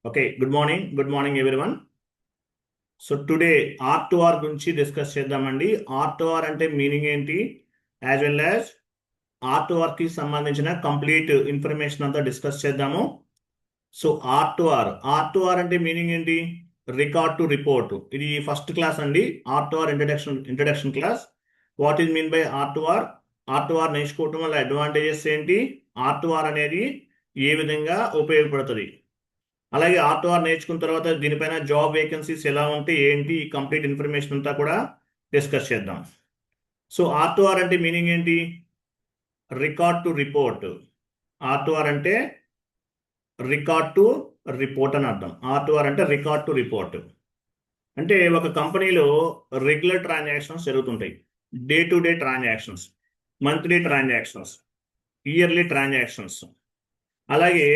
Okay, good morning everyone. So today R2R గురించి discuss చేద్దామండి. R2R అంటే మీనింగ్ ఏంటి, యాజ్ వెల్ యాజ్ R2R కి సంబంధించిన కంప్లీట్ ఇన్ఫర్మేషన్ అంతా డిస్కస్ చేద్దాము. సో ఆర్ టు ఆర్ అంటే మీనింగ్ ఏంటి, రికార్డ్ టు రిపోర్ట్. ఇది ఫస్ట్ క్లాస్ అండి, R2R introduction class. What is mean by R to R నేర్చుకోవటం వల్ల అడ్వాంటేజెస్ ఏంటి, R2R అనేది ఏ విధంగా ఉపయోగపడుతుంది, అలాగే R2R నేర్చుకున్న తర్వాత దీనిపైన జాబ్ వేకెన్సీస్ ఎలా ఉంటాయి ఏంటి, ఈ కంప్లీట్ ఇన్ఫర్మేషన్ అంతా కూడా డిస్కస్ చేద్దాం. సో R2R అంటే మీనింగ్ ఏంటి, రికార్డ్ టు రిపోర్ట్. R2R అంటే రికార్డ్ టు రిపోర్ట్ అని అర్థం. R2R అంటే రికార్డ్ టు రిపోర్ట్. అంటే ఒక కంపెనీలో రెగ్యులర్ ట్రాన్సాక్షన్స్ జరుగుతుంటాయి, day to day transactions, monthly transactions, yearly transactions, అలాగే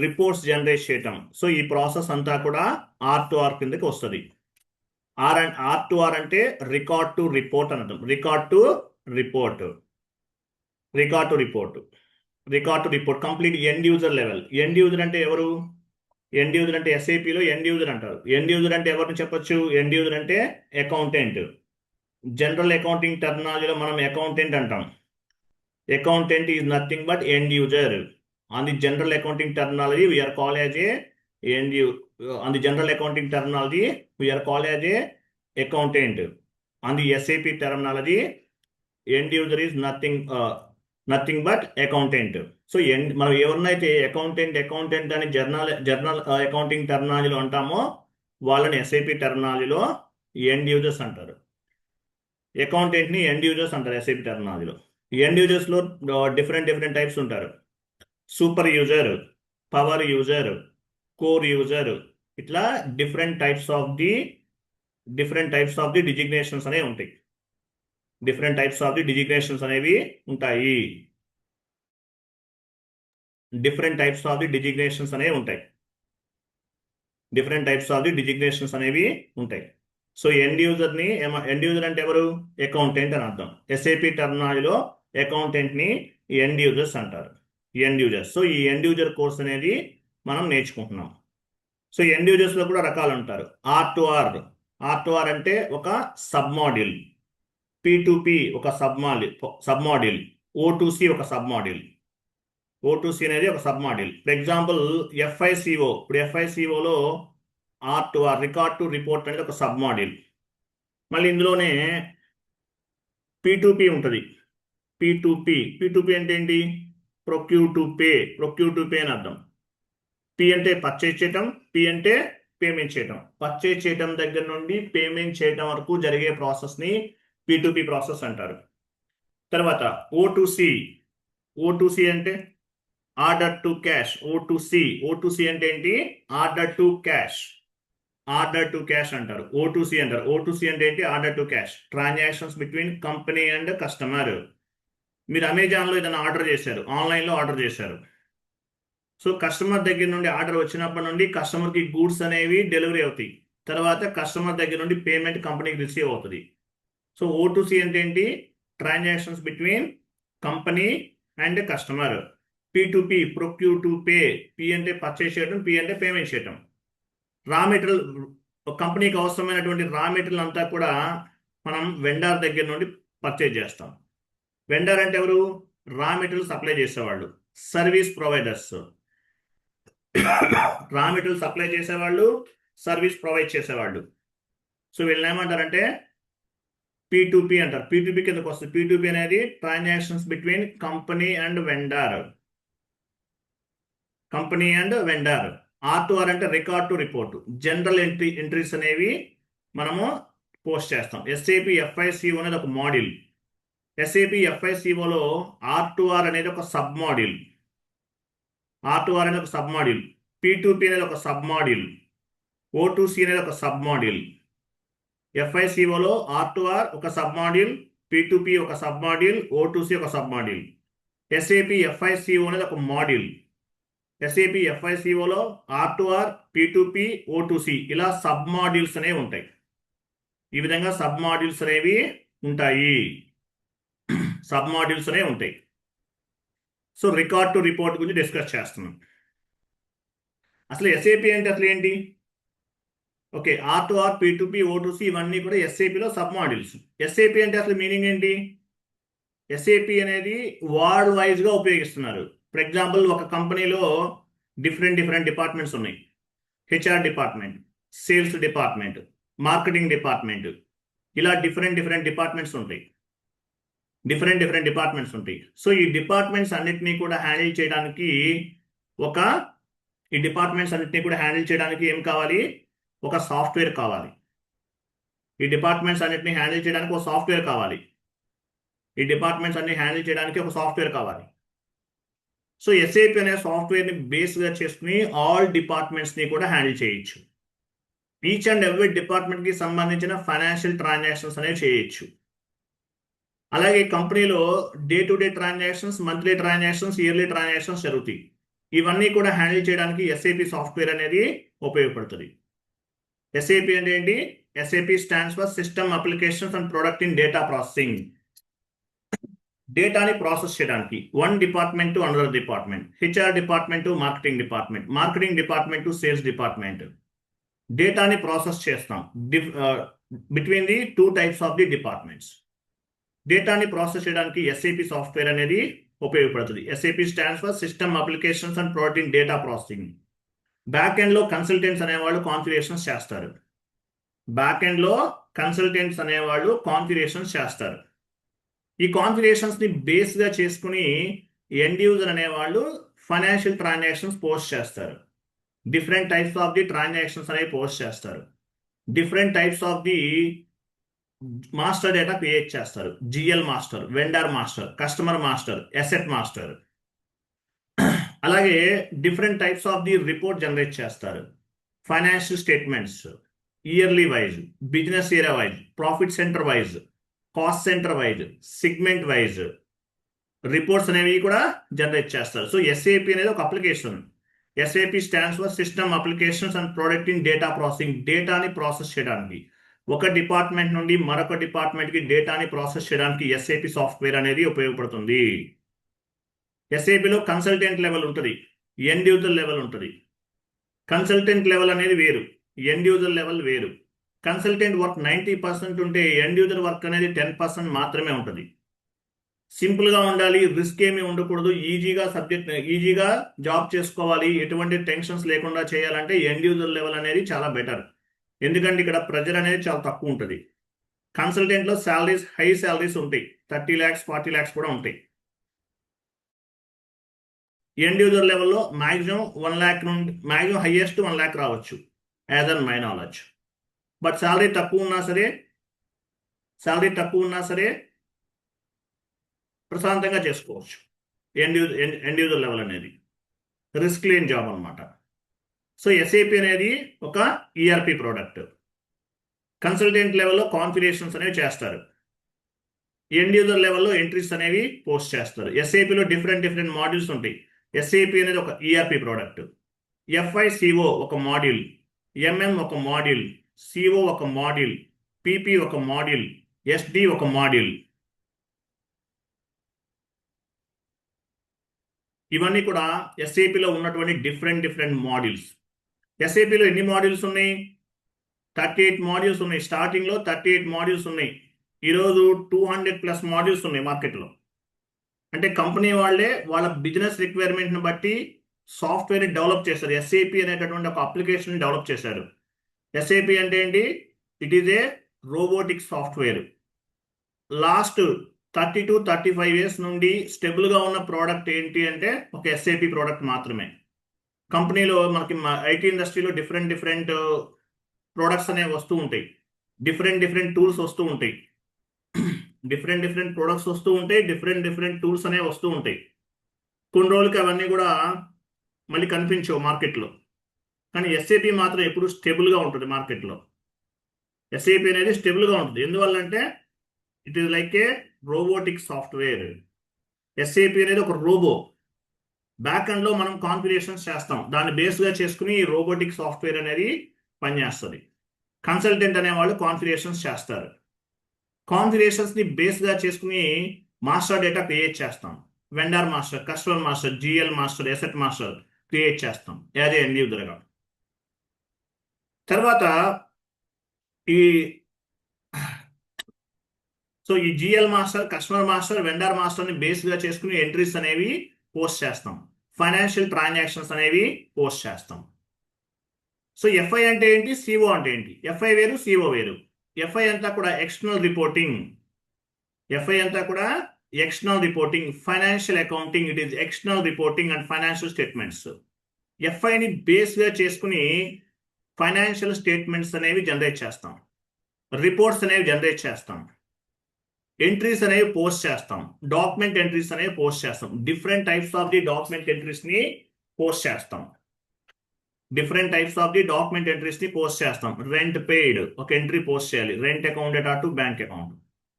రిపోర్ట్స్ జనరేట్ చేయటం. సో ఈ ప్రాసెస్ అంతా కూడా R2R కిందకి వస్తుంది. R2R అంటే రికార్డ్ టు రిపోర్ట్ అని అర్థం. Record to report complete end user level. End user అంటే ఎవరు, ఎండ్ యూజర్ అంటే SAPలో ఎండ్ యూజర్ అంటారు. ఎండ్ యూజర్ అంటే ఎవరిని చెప్పొచ్చు, ఎండ్ యూజర్ అంటే అకౌంటెంట్. జనరల్ అకౌంటింగ్ టెర్మినాలజీలో మనం అకౌంటెంట్ అంటాం. Accountant is nothing but end user. On the general accounting terminology, we are called as a on the general accounting terminology, we are called as a accountant. On the SAP terminology, end user is nothing but accountant. So మనం ఎవరినైతే accountant అని journal accounting టెర్మినాలజీలో అంటామో వాళ్ళని SAP టెర్మినాలజీలో end users అంటారు. అకౌంటెంట్ని end users అంటారు SAP టెర్మినాలజీలో. End యూజర్స్లో డిఫరెంట్ టైప్స్ ఉంటారు. Super user, power user, core user, ఇట్లా different types of the designations అనేవి ఉంటాయి. Different types of the designations అనేవి ఉంటాయి. Different types of the designations అనేవి ఉంటాయి. సో ఎండ్ యూజర్ అంటే ఎవరు, అకౌంటెంట్ అని అర్థం. SAP టెర్మినాలజీలో అకౌంటెంట్ని ఎండ్ యూజర్స్ అంటారు. సో ఈ ఎండ్ యూజర్ కోర్స్ అనేది మనం నేర్చుకుంటున్నాం. సో ఎండ్ యూజర్స్లో కూడా రకాలు ఉంటారు. R2R అంటే ఒక సబ్ మాడ్యూల్, P2P ఒక సబ్ మాడ్యూల్, O2C ఒక సబ్ మాడ్యూల్. O2C అనేది ఒక sub module. For example FICO, ఇప్పుడు FICOలో R2R రికార్డ్ టు రిపోర్ట్ అనేది ఒక సబ్ మాడ్యూల్. మళ్ళీ ఇందులోనే P2P ఉంటుంది. P2P అంటే ఏంటి, ప్రొక్యూర్ టు పే అని అర్థం. P అంటే పర్చేజ్ చేయటం, P అంటే పేమెంట్ చేయటం. పర్చేజ్ చేయటం దగ్గర నుండి పేమెంట్ చేయటం వరకు జరిగే ప్రాసెస్ని P2P ప్రాసెస్ అంటారు. తర్వాత O2C అంటే ఆర్డర్ టు క్యాష్. O2C అంటే ఏంటి, ఆర్డర్ టు క్యాష్ అంటారు. O2C అంటారు. O2C అంటే ఏంటి, order to cash. Transactions between company and customer. మీరు అమెజాన్లో ఏదైనా ఆర్డర్ చేశారు, ఆన్లైన్లో ఆర్డర్ చేశారు. సో కస్టమర్ దగ్గర నుండి ఆర్డర్ వచ్చినప్పటి నుండి కస్టమర్కి గూడ్స్ అనేవి డెలివరీ అవుతాయి. తర్వాత కస్టమర్ దగ్గర నుండి పేమెంట్ కంపెనీకి రిసీవ్ అవుతుంది. సో O2C అంటే ఏంటి, transactions between company and customer. P2P procure to pay. P అంటే పర్చేస్ చేయడం, P అంటే పేమెంట్ చేయడం. రా మెటీరియల్, కంపెనీకి అవసరమైనటువంటి రా మెటీరియల్ అంతా కూడా మనం వెండర్ దగ్గర నుండి పర్చేజ్ చేస్తాం. వెండర్ అంటే ఎవరు, రా మెటీరియల్ సప్లై చేసేవాళ్ళు, service providers. Raw material supply చేసేవాళ్ళు, సర్వీస్ ప్రొవైడ్ చేసేవాళ్ళు. సో వీళ్ళని ఏమంటారంటే P2P అంటారు. P2P కిందకు వస్తుంది. P2P అనేది transactions between company and vendor. R2R అంటే record to report. General entries అనేవి మనము పోస్ట్ చేస్తాం. SAP FICO అనేది ఒక మాడ్యూల్. SAP FICOలో R2R అనేది ఒక సబ్ మాడ్యూల్. P2P అనేది ఒక సబ్ మాడ్యూల్. O2C అనేది ఒక సబ్ మాడ్యూల్. FICOలో R2R ఒక సబ్ మాడ్యూల్, P2P ఒక సబ్ మాడ్యూల్, O2C ఒక సబ్ మాడ్యూల్. SAP FICO అనేది ఒక module. SAP FICOలో R2R, P2P, O2C ఇలా సబ్ మాడ్యూల్స్ అనేవి ఉంటాయి. ఈ విధంగా సబ్ మాడ్యూల్స్ అనేవి ఉంటాయి. సో రికార్డ్ టు రిపోర్ట్ గురించి డిస్కస్ చేస్తున్నాం. అసలు ఎస్ఏపి అంటే అసలు ఏంటి? ఓకే, R2R, P2P, O2C ఇవన్నీ కూడా ఎస్ఏపిలో సబ్ మాడ్యూల్స్. ఎస్ఏపి అంటే అసలు మీనింగ్ ఏంటి? ఎస్ఏపి అనేది వరల్డ్ వైజ్గా ఉపయోగిస్తున్నారు. ఫర్ ఎగ్జాంపుల్, ఒక కంపెనీలో డిఫరెంట్ డిఫరెంట్ డిపార్ట్మెంట్స్ ఉన్నాయి. HR department, sales department, marketing department, ఇలా డిఫరెంట్ డిఫరెంట్ డిపార్ట్మెంట్స్ ఉంటాయి. సో ఈ డిపార్ట్మెంట్స్ అన్నిటినీ కూడా హ్యాండిల్ చేయడానికి ఏం కావాలి? ఒక సాఫ్ట్వేర్ కావాలి. ఈ డిపార్ట్మెంట్స్ అన్నిటిని హ్యాండిల్ చేయడానికి ఒక సాఫ్ట్వేర్ కావాలి. సో ఎస్ఏపి అనే సాఫ్ట్వేర్ని బేస్గా చేసుకుని ఆల్ డిపార్ట్మెంట్స్ని కూడా హ్యాండిల్ చేయొచ్చు. ఈచ్ అండ్ ఎవ్రీ డిపార్ట్మెంట్కి సంబంధించిన ఫైనాన్షియల్ ట్రాన్సాక్షన్స్ అనేవి చేయొచ్చు. అలాగే కంపెనీలో day to day transactions, monthly transactions, yearly transactions జరుగుతాయి. ఇవన్నీ కూడా హ్యాండిల్ చేయడానికి ఎస్ఏపి సాఫ్ట్వేర్ అనేది ఉపయోగపడుతుంది. ఎస్ఏపి అంటే ఏంటి? SAP stands for system applications and product in data processing. డేటాని ప్రాసెస్ చేయడానికి one department to another department, HR department to marketing department to sales department. డేటాని ప్రాసెస్ చేస్తాం between the two types of the departments. డేటాని process చేయడానికి SAP software అనేది ఉపయోగపడుతుంది. SAP stands for system applications and product in data processing. Back ఎండ్లో consultants అనేవాళ్ళు configurations చేస్తారు. ఈ కాన్ఫిగరేషన్స్ని బేస్గా చేసుకుని ఎండ్ యూజర్ అనేవాళ్ళు ఫైనాన్షియల్ ట్రాన్సాక్షన్స్ పోస్ట్ చేస్తారు. Different types of the transactions అనేవి పోస్ట్ చేస్తారు. Different types of the master data create చేస్తారు. GL master, vendor master, customer master, asset master. అలాగే different types of the report generate చేస్తారు. Financial statements, yearly wise, business area wise, profit centre wise, cost centre wise, segment wise reports అనేవి కూడా generate చేస్తారు. So SAP అనేది ఒక application. SAP stands for system applications and product in data processing. డేటాని process చేయడానికి, ఒక department నుండి మరొక డిపార్ట్మెంట్కి డేటాని ప్రాసెస్ చేయడానికి ఎస్ఏపి సాఫ్ట్వేర్ అనేది ఉపయోగపడుతుంది. ఎస్ఏపిలో కన్సల్టెంట్ లెవెల్ ఉంటుంది, ఎండ్ యూజర్ లెవెల్ ఉంటుంది. కన్సల్టెంట్ లెవెల్ అనేది వేరు, ఎండ్ యూజర్ లెవెల్ వేరు. కన్సల్టెంట్ వర్క్ 90% ఉంటే ఎండ్ యూజర్ వర్క్ అనేది 10% మాత్రమే ఉంటుంది. సింపుల్గా ఉండాలి, రిస్క్ ఏమీ ఉండకూడదు, ఈజీగా జాబ్ చేసుకోవాలి, ఎటువంటి టెన్షన్స్ లేకుండా చేయాలంటే ఎండ్ యూజర్ లెవెల్ అనేది చాలా బెటర్. ఎందుకంటే ఇక్కడ ప్రెజర్ అనేది చాలా తక్కువ ఉంటుంది. కన్సల్టెంట్లో హై శాలరీస్ ఉంటాయి, 30 lakhs 40 lakhs కూడా ఉంటాయి. ఎండ్ యూజర్ లెవెల్లో మ్యాక్సిమం 1 lakh నుండి మ్యాక్సిమం హైయెస్ట్ 1 lakh రావచ్చు, as an my knowledge. But salary తక్కువ ఉన్నా సరే ప్రశాంతంగా చేసుకోవచ్చు. ఎండ్ యూజర్ లెవెల్ అనేది రిస్క్ లేని జాబ్ అనమాట. సో ఎస్ఏపి అనేది ఒక ఈఆర్పి ప్రోడక్ట్. కన్సల్టెంట్ లెవెల్లో కాన్ఫిగరేషన్స్ అనేవి చేస్తారు, ఎండ్ యూజర్ లెవెల్లో ఎంట్రీస్ అనేవి పోస్ట్ చేస్తారు. ఎస్ఏపిలో డిఫరెంట్ మాడ్యూల్స్ ఉంటాయి. ఎస్ఏపి అనేది ఒక ఈఆర్పి ప్రోడక్ట్. FICO ఒక మాడ్యూల్, MM ఒక మాడ్యూల్, CO ఒక మాడ్యూల్, PP ఒక మాడ్యూల్, SD ఒక మాడ్యూల్. ఇవన్నీ కూడా ఎస్ఏపిలో ఉన్నటువంటి డిఫరెంట్ మాడ్యూల్స్. ఎస్ఏపిలో ఎన్ని మాడ్యూల్స్ ఉన్నాయి? 38 మాడ్యూల్స్ ఉన్నాయి. స్టార్టింగ్లో 38 మాడ్యూల్స్ ఉన్నాయి. ఈరోజు 200+ మాడ్యూల్స్ ఉన్నాయి మార్కెట్లో. అంటే కంపెనీ వాళ్ళ బిజినెస్ రిక్వైర్మెంట్ని బట్టి సాఫ్ట్వేర్ని డెవలప్ చేశారు. ఎస్ఏపి అనేటటువంటి ఒక అప్లికేషన్ డెవలప్ చేశారు. ఎస్ఏపి అంటే ఏంటి? It is a robotic software. Last 30 to 35 years నుండి స్టెబుల్గా ఉన్న ప్రోడక్ట్ ఏంటి అంటే ఒక ఎస్ఏపి ప్రోడక్ట్ మాత్రమే. కంపెనీలో మనకి ఐటీ ఇండస్ట్రీలో డిఫరెంట్ ప్రోడక్ట్స్ అనేవి వస్తూ ఉంటాయి, డిఫరెంట్ టూల్స్ వస్తూ ఉంటాయి, డిఫరెంట్ ప్రొడక్ట్స్ వస్తూ ఉంటాయి, డిఫరెంట్ టూల్స్ అనేవి వస్తూ ఉంటాయి. కొన్ని రోజులకి అవన్నీ కూడా మళ్ళీ కనిపించవు మార్కెట్లో. కానీ ఎస్ఏపి మాత్రం ఎప్పుడు స్టేబుల్గా ఉంటుంది మార్కెట్లో. ఎస్ఏపి అనేది స్టేబుల్గా ఉంటుంది. ఎందువల్లంటే it is like A robotic software. SAP అనేది ఒక రోబో. బ్యాక్ ఎండ్లో మనం కాన్ఫిగరేషన్స్ చేస్తాం, దాన్ని బేస్గా చేసుకుని రోబోటిక్ సాఫ్ట్వేర్ అనేది పనిచేస్తుంది. కన్సల్టెంట్ అనేవాళ్ళు కాన్ఫిగరేషన్స్ చేస్తారు. కాన్ఫిగరేషన్స్ని బేస్గా చేసుకుని మాస్టర్ డేటా క్రియేట్ చేస్తాం. Vendor master, customer master, GL master, asset master create చేస్తాం యాజ్ ఎండ్ యూజర్గా. తర్వాత ఈ ఈ GL master, customer master, vendor మాస్టర్ని బేస్గా చేసుకుని ఎంట్రీస్ అనేవి పోస్ట్ చేస్తాం. ఫైనాన్షియల్ ట్రాన్సాక్షన్స్ అనేవి పోస్ట్ చేస్తాం. సో ఎఫ్ఐ అంటే ఏంటి, సిఓ అంటే ఏంటి? ఎఫ్ఐ వేరు, సిఓ వేరు. ఎఫ్ఐ అంతా కూడా ఎక్స్టర్నల్ రిపోర్టింగ్. ఎఫ్ఐ అంతా కూడా external reporting, financial accounting. It is external reporting and financial statements. ఎఫ్ఐని బేస్గా చేసుకుని ఫైనాన్షియల్ స్టేట్మెంట్స్ అనేవి జనరేట్ చేస్తాం, రిపోర్ట్స్ అనేవి జనరేట్ చేస్తాం, ఎంట్రీస్ అనేవి పోస్ట్ చేస్తాం, డాక్యుమెంట్ ఎంట్రీస్ అనేవి పోస్ట్ చేస్తాం. Different types of the document ఎంట్రీస్ని పోస్ట్ చేస్తాం. రెంట్ పెయిడ్ ఒక ఎంట్రీ పోస్ట్ చేయాలి, rent account data to bank account.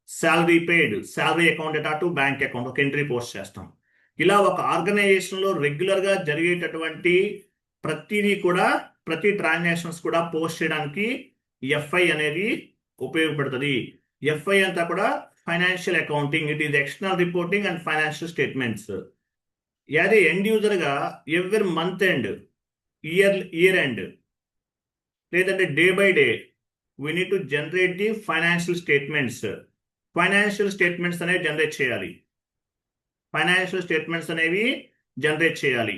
Salary paid, salary account data to bank account ఒక ఎంట్రీ పోస్ట్ చేస్తాం. ఇలా ఒక ఆర్గనైజేషన్లో రెగ్యులర్గా జరిగేటటువంటి ప్రతి ట్రాన్సాక్షన్స్ కూడా పోస్ట్ చేయడానికి ఎఫ్ఐ అనేది ఉపయోగపడుతుంది. ఎఫ్ఐ అంతా కూడా financial accounting. It is external reporting and financial statements. As end యూజర్గా every month end, year end, లేదంటే day by day we need to generate the financial statements. Financial statements అనేవి generate చేయాలి.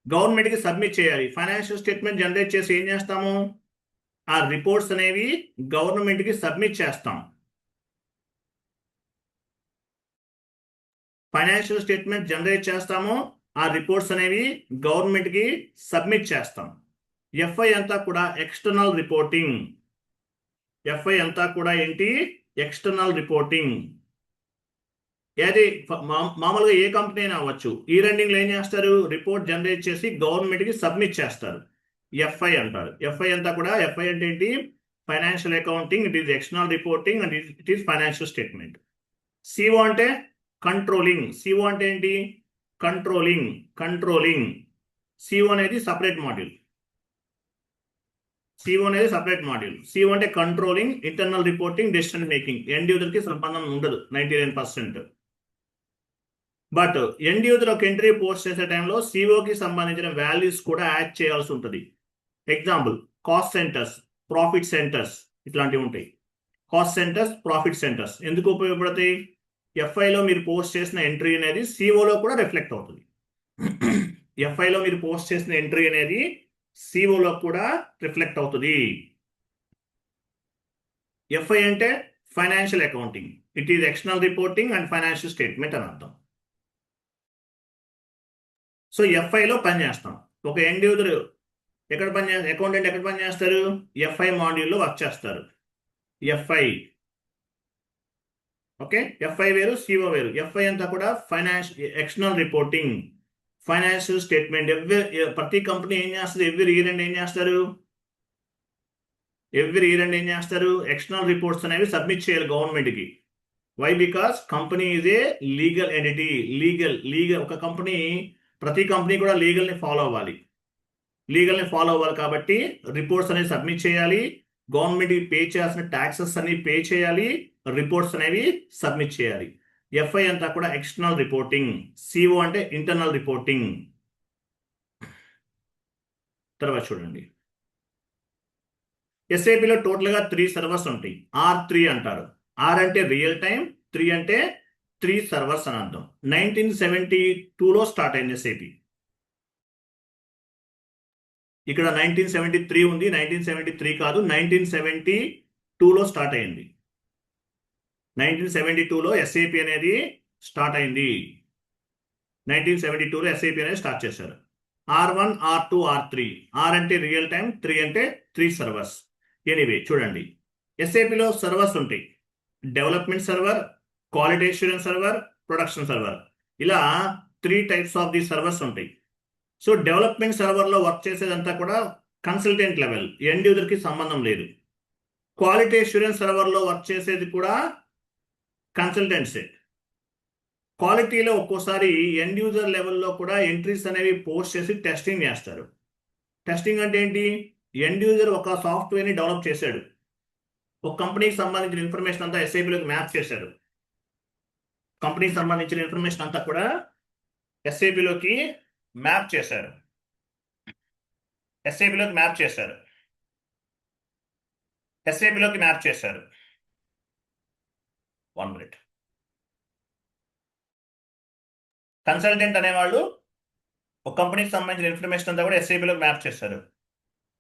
గవర్నమెంట్కి submit చేయాలి. Financial statement generate చేసి ఏం చేస్తాము, ఆ రిపోర్ట్స్ అనేవి గవర్నమెంట్కి సబ్మిట్ చేస్తాం. ఫైనాన్షియల్ స్టేట్మెంట్ జనరేట్ చేస్తాము, ఆ రిపోర్ట్స్ అనేవి గవర్నమెంట్కి సబ్మిట్ చేస్తాం. ఎఫ్ఐ అంతా కూడా ఎక్స్టర్నల్ రిపోర్టింగ్. ఎఫ్ఐ అంతా కూడా ఏంటి, ఎక్స్టర్నల్ రిపోర్టింగ్. అది మామూలుగా ఏ కంపెనీ అయినా అవ్వచ్చు. ఈ రెండింగ్లో ఏం చేస్తారు, రిపోర్ట్ జనరేట్ చేసి గవర్నమెంట్కి సబ్మిట్ చేస్తారు. ఎఫ్ఐ అంటారు. ఎఫ్ఐ అంతా కూడా, ఎఫ్ఐ అంటే ఏంటి, financial accounting. It is external reporting and it is financial statement. CO అంటే కంట్రోలింగ్. సిఓ అంటే ఏంటి, కంట్రోలింగ్. సిఓ అనేది సపరేట్ మాడ్యూల్. సిఓ అంటే controlling, internal reporting, decision making. End యూజర్కి సంబంధం ఉండదు 99%. బట్ ఎండ్ యూజర్ ఒక ఎంట్రీ పోస్ట్ చేసే టైంలో సిఓకి సంబంధించిన వాల్యూస్ కూడా యాడ్ చేయాల్సి ఉంటుంది. Example, cost centres, profit centres ఇట్లాంటివి ఉంటాయి. కాస్ట్ సెంటర్స్, ప్రాఫిట్ సెంటర్స్ ఎందుకు ఉపయోగపడతాయి? ఎఫ్ఐలో మీరు పోస్ట్ చేసిన ఎంట్రీ అనేది సిఓలో కూడా రిఫ్లెక్ట్ అవుతుంది. ఎఫ్ఐలో మీరు పోస్ట్ చేసిన ఎంట్రీ అనేది సిఓలో కూడా రిఫ్లెక్ట్ అవుతుంది. ఎఫ్ఐ అంటే financial accounting. It is external reporting and financial statement అని అర్థం. సో ఎఫ్ఐలో పనిచేస్తాం. ఒక ఎండ్ యూజర్ అకౌంటెంట్ ఎక్కడ పనిచేస్తారు, ఎఫ్ఐ మాడ్యూల్లో వర్క్ చేస్తారు. ఎఫ్ఐ ఓకే, ఎఫ్ఐ వేరు, సిఓ వేరు. ఎఫ్ఐ అంతా కూడా ఎక్స్టర్నల్ రిపోర్టింగ్, ఫైనాన్షియల్ స్టేట్మెంట్. ప్రతి కంపెనీ ఏం చేస్తుంది, ఎవ్రీ ఇయర్ ఎండ్ ఏం చేస్తారు, ఎక్స్టర్నల్ రిపోర్ట్స్ అనేవి సబ్మిట్ చేయాలి గవర్నమెంట్కి. Why? Because company is a legal entity. Legal ఒక కంపెనీ, ప్రతి కంపెనీ కూడా లీగల్ని ఫాలో అవ్వాలి కాబట్టి రిపోర్ట్స్ అనేవి సబ్మిట్ చేయాలి. గవర్నమెంట్కి పే చేయాల్సిన ట్యాక్సెస్ అన్ని పే చేయాలి, రిపోర్ట్స్ అనేవి సబ్మిట్ చేయాలి. ఎఫ్ఐ అంతా కూడా ఎక్స్టర్నల్ రిపోర్టింగ్. సిఓ అంటే ఇంటర్నల్ రిపోర్టింగ్. తర్వాత చూడండి, ఎస్ఏపిలో టోటల్గా 3 సర్వర్స్ ఉంటాయి. R3 అంటారు. R అంటే రియల్ టైం, 3 అంటే 3 సర్వర్స్ అని అర్థం. 1972లో స్టార్ట్ అయింది ఎస్ఏపి. ఇక్కడ 1973 ఉంది, 1973 కాదు, 1972లో స్టార్ట్ అయింది. 1972లో ఎస్ఏపి అనేది స్టార్ట్ అయింది. 1972లో ఎస్ఏపి అనేది స్టార్ట్ చేశారు. R1, R2, R3. R అంటే రియల్ టైం, 3 అంటే 3 సర్వర్స్. ఎనీవే చూడండి, ఎస్ఏపిలో సర్వర్స్ ఉంటాయి. Development server, quality assurance server, production server. ఇలా 3 టైప్స్ ఆఫ్ ది సర్వర్స్ ఉంటాయి. సో డెవలప్మెంట్ సర్వర్లో వర్క్ చేసేదంతా కూడా కన్సల్టెంట్ లెవెల్, ఎండ్ యూజర్కి సంబంధం లేదు. క్వాలిటీ అష్యూరెన్స్ సర్వర్లో వర్క్ చేసేది కూడా కన్సల్టెంట్సే. క్వాలిటీలో ఒక్కోసారి ఎండ్ యూజర్ లెవెల్లో కూడా ఎంట్రీస్ అనేవి పోస్ట్ చేసి టెస్టింగ్ చేస్తారు. టెస్టింగ్ అంటే ఏంటి? ఎండ్ యూజర్ ఒక సాఫ్ట్వేర్ని డెవలప్ చేశాడు, ఒక కంపెనీకి సంబంధించిన ఇన్ఫర్మేషన్ అంతా ఎస్ఐపిలోకి మ్యాప్ చేశారు. కంపెనీకి సంబంధించిన ఇన్ఫర్మేషన్ అంతా కూడా ఎస్ఐపిలోకి మ్యాప్ చేశారు, ఎస్ఏపిలోకి మ్యాప్ చేశారు, ఎస్ఏపిలోకి మ్యాప్ చేశారు. 1 మినిట్. కన్సల్టెంట్ అనేవాళ్ళు ఒక కంపెనీకి సంబంధించిన ఇన్ఫర్మేషన్ అంతా కూడా ఎస్ఏపిలోకి మ్యాప్ చేస్తారు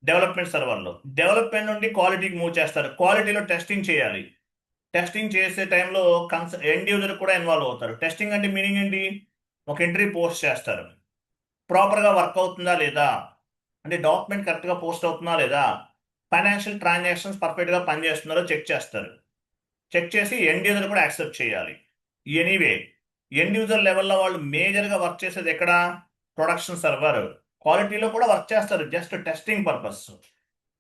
డెవలప్మెంట్ సర్వర్లో. డెవలప్మెంట్ నుండి క్వాలిటీకి మూవ్ చేస్తారు. క్వాలిటీలో టెస్టింగ్ చేయాలి. టెస్టింగ్ చేసే టైంలో ఎండ్ యూజర్ కూడా ఇన్వాల్వ్ అవుతారు. టెస్టింగ్ అంటే మీనింగ్ ఏంటి? ఒక ఎంట్రీ పోస్ట్ చేస్తారు, ప్రాపర్గా వర్క్ అవుతుందా లేదా, అంటే డాక్యుమెంట్ కరెక్ట్గా పోస్ట్ అవుతుందా లేదా, ఫైనాన్షియల్ ట్రాన్సాక్షన్స్ పర్ఫెక్ట్గా పనిచేస్తున్నారో చెక్ చేస్తారు. చెక్ చేసి ఎండ్ యూజర్ కూడా యాక్సెప్ట్ చేయాలి. ఎనీవే ఎండ్ యూజర్ లెవెల్లో వాళ్ళు మేజర్గా వర్క్ చేసేది ఎక్కడ? Production server. క్వాలిటీలో కూడా వర్క్ చేస్తారు, జస్ట్ టెస్టింగ్ పర్పస్.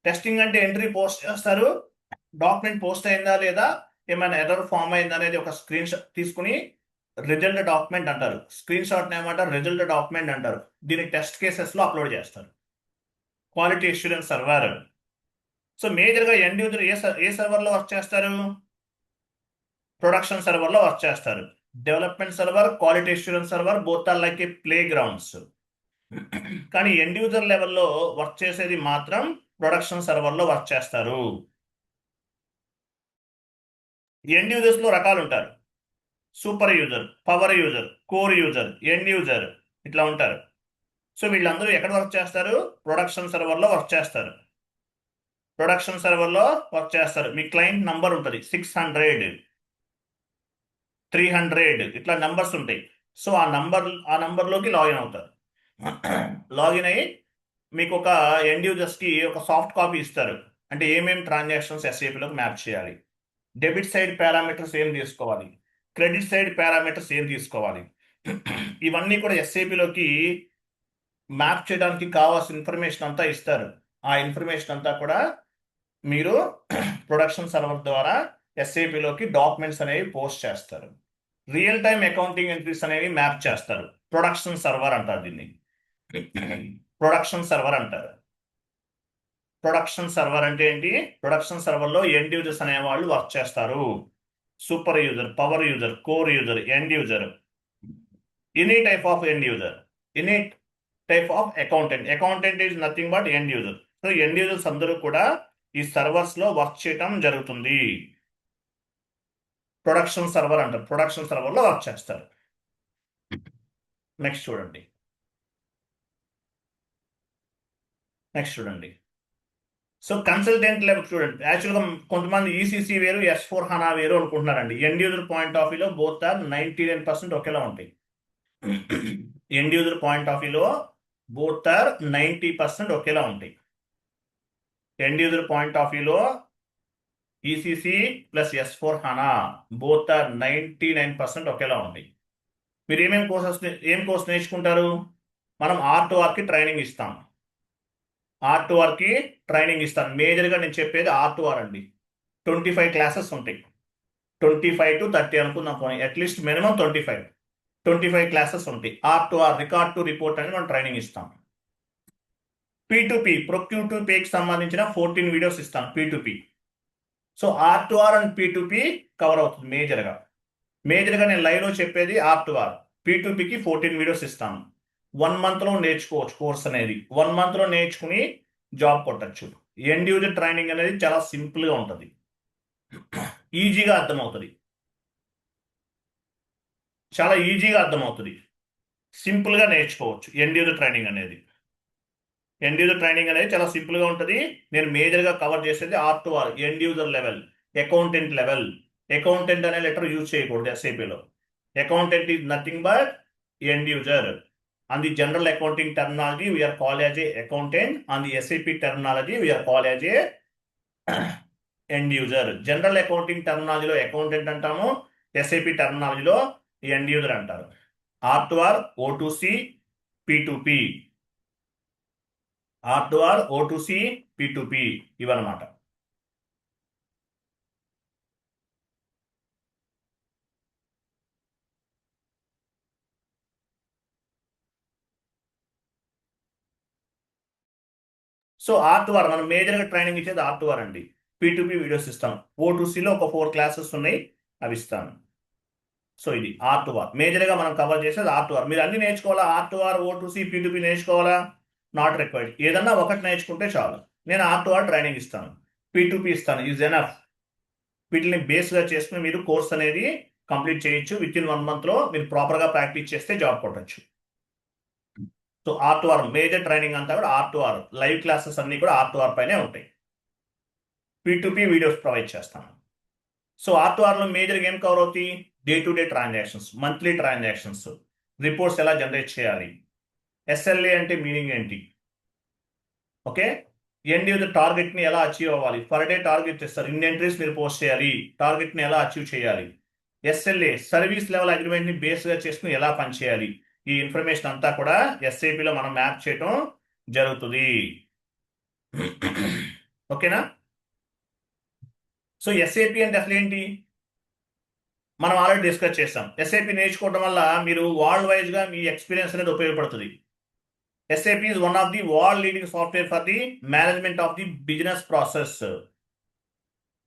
టెస్టింగ్ అంటే ఎంట్రీ పోస్ట్ చేస్తారు, డాక్యుమెంట్ పోస్ట్ అయిందా లేదా, ఏమైనా ఎర్రర్ ఫామ్ అయిందా అనేది ఒక స్క్రీన్ షాట్ తీసుకుని రిజల్ట్ డాక్యుమెంట్ అంటారు. స్క్రీన్ షాట్ ఏమంటారు? రిజల్ట్ డాక్యుమెంట్ అంటారు. దీన్ని టెస్ట్ కేసెస్లో అప్లోడ్ చేస్తారు. Quality assurance server. సో మేజర్గా ఎండ్ యూజర్ ఏ సర్వర్లో వర్క్ చేస్తారు? ప్రొడక్షన్ సర్వర్లో వర్క్ చేస్తారు. Development server, quality assurance server both are like a play grounds. కానీ ఎండ్ యూజర్ లెవెల్లో వర్క్ చేసేది మాత్రం ప్రొడక్షన్ సర్వర్లో వర్క్ చేస్తారు. ఎండ్ యూజర్స్లో రకాలు ఉంటారు. Super user, power user, core user, end user, ఇట్లా ఉంటారు. సో వీళ్ళందరూ ఎక్కడ వర్క్ చేస్తారు? ప్రొడక్షన్ సర్వర్లో వర్క్ చేస్తారు. ప్రొడక్షన్ సర్వర్లో వర్క్ చేస్తారు. మీ క్లయింట్ నంబర్ ఉంటుంది, 600, 300 ఇట్లా నంబర్స్ ఉంటాయి. సో ఆ నంబర్లోకి లాగిన్ అవుతారు. లాగిన్ అయ్యి మీకు ఒక ఎండ్ యూజర్స్కి ఒక సాఫ్ట్ కాపీ ఇస్తారు. అంటే ఏమేమి ట్రాన్సాక్షన్స్ ఎస్ఏపిలోకి మ్యాప్ చేయాలి, డెబిట్ సైడ్ పారామీటర్స్ ఏం తీసుకోవాలి, క్రెడిట్ సైడ్ పారామీటర్స్ ఏం తీసుకోవాలి, ఇవన్నీ కూడా ఎస్ఏపిలోకి మ్యాప్ చేయడానికి కావాల్సిన ఇన్ఫర్మేషన్ అంతా ఇస్తారు. ఆ ఇన్ఫర్మేషన్ అంతా కూడా మీరు ప్రొడక్షన్ సర్వర్ ద్వారా ఎస్ఏపిలోకి డాక్యుమెంట్స్ అనేవి పోస్ట్ చేస్తారు. రియల్ టైమ్ అకౌంటింగ్ ఎంట్రీస్ అనేవి మ్యాప్ చేస్తారు. ప్రొడక్షన్ సర్వర్ అంటారు దీన్ని. ప్రొడక్షన్ సర్వర్ అంటారు. ప్రొడక్షన్ సర్వర్ అంటే ఏంటి? ప్రొడక్షన్ సర్వర్లో ఎండ్ యూజర్స్ అనేవాళ్ళు వర్క్ చేస్తారు. Super user, power user, core user, end user, any type of end user, any type of accountant. Accountant is nothing but end user. So end users అందరూ కూడా ఈ servers లో work చేయటం జరుగుతుంది. Production server అంటారు. Production server లో work చేస్తారు. Next చూడండి. సో కన్సల్టెంట్ లెవెల్ చూడండి. యాక్చువల్గా కొంతమంది ఈసీసీ వేరు, S/4HANA వేరు అనుకుంటున్నారండి. ఎండ్ యూజర్ పాయింట్ ఆఫ్ వ్యూలో బోత్ ఆర్ 99% ఒకేలా ఉంటాయి. ఎండ్ యూజర్ పాయింట్ ఆఫ్ వ్యూలో బోత్ ఆర్ 90% ఒకేలా ఉంటాయి. ఎండ్ యూజర్ పాయింట్ ఆఫ్ వ్యూలో ECC plus S/4HANA both are 99% ఒకేలా ఉంటాయి. మీరు ఏం కోర్స్ నేర్చుకుంటారు? మనం R2R కి ట్రైనింగ్ ఇస్తాం. R2R కి ట్రైనింగ్ ఇస్తాను. మేజర్గా నేను చెప్పేది R2R అండి. 25 క్లాసెస్ ఉంటాయి. 25 to 30 అనుకుందాం, అట్లీస్ట్ మినిమం 25 క్లాసెస్ ఉంటాయి. R2R, రికార్డ్ టు రిపోర్ట్ అని మనం ట్రైనింగ్ ఇస్తాం. P2P, ప్రొక్యూర్ టు పేకి సంబంధించిన 14 వీడియోస్ ఇస్తాను P2P. So R2R and P2P cover అవుతుంది మేజర్గా నేను లైవ్లో చెప్పేది R2R. P2Pకి 14 వీడియోస్ ఇస్తాను. 1 monthలో నేర్చుకోవచ్చు కోర్స్ అనేది. 1 monthలో నేర్చుకుని జాబ్ కొట్టచ్చు. ఎండ్ యూజర్ ట్రైనింగ్ అనేది చాలా సింపుల్గా ఉంటుంది, ఈజీగా అర్థమవుతుంది, చాలా ఈజీగా అర్థమవుతుంది, సింపుల్గా నేర్చుకోవచ్చు. ఎండ్ యూజర్ ట్రైనింగ్ అనేది చాలా సింపుల్గా ఉంటుంది. నేను మేజర్గా కవర్ చేసేది R2R, end user level, accountant level. Accountant అనే లెటర్ యూజ్ చేయకూడదు ఎస్ఐపిలో. Accountant is nothing but end user. On the general accounting terminology, we are called as a accountant. On the SAP terminology, we are called as a end user. General accounting terminology లో accountant అంటాము, SAP terminology లో end user అంటారు. R2R, O2C, P2P. R2R, O2C, P2P ఇవన్నమాట. So R2R మనం మేజర్గా training ఇచ్చేది R2R అండి. P2P videos ఇస్తాం. O2Cలో ఒక 4 క్లాసెస్ ఉన్నాయి, అవి ఇస్తాను. సో ఇది R2R మేజర్గా మనం కవర్ చేసేది R2R. మీరు అన్ని నేర్చుకోవాలా? R2R, O2C, P2P నేర్చుకోవాలా? Not required. ఏదన్నా ఒకటి నేర్చుకుంటే చాలు. నేను R2R ట్రైనింగ్ ఇస్తాను, P2P ఇస్తాను, ఈజ్ ఎనఫ్. వీటిని బేస్గా చేసుకుని మీరు కోర్స్ అనేది కంప్లీట్ చేయొచ్చు. విత్ ఇన్ 1 monthలో మీరు ప్రాపర్గా ప్రాక్టీస్ చేస్తే జాబ్ కొట్టచ్చు. సో R2R మేజర్ ట్రైనింగ్ అంతా కూడా R2R, లైవ్ క్లాసెస్ అన్ని కూడా R2R పైనే ఉంటాయి. P2P వీడియోస్ ప్రొవైడ్ చేస్తాను. సో R2Rలో మేజర్గా ఏం కవర్ అవుతాయి? Day to day transactions, monthly transactions, reports ఎలా జనరేట్ చేయాలి, SLA అంటే మీనింగ్ ఏంటి, ఓకే, ఎండ్ యూజర్ టార్గెట్ని ఎలా అచీవ్ అవ్వాలి, పర్ డే టార్గెట్ ఇస్తారు, ఇన్ని ఎంట్రీస్ మీరు పోస్ట్ చేయాలి, టార్గెట్ని ఎలా అచీవ్ చేయాలి, SLA సర్వీస్ లెవెల్ అగ్రిమెంట్ని బేస్గా చేసుకుని ఎలా పనిచేయాలి, ఈ ఇన్ఫర్మేషన్ అంతా కూడా SAPలో మనం మ్యాప్ చేయడం జరుగుతుంది. ఓకేనా? సో SAP అంటే అసలు ఏంటి మనం ఆల్రెడీ డిస్కస్ చేస్తాం. SAP నేర్చుకోవడం వల్ల మీరు వరల్డ్ వైజ్గా మీ ఎక్స్పీరియన్స్ అనేది ఉపయోగపడుతుంది. SAP is one of the world leading software for the management of the business process.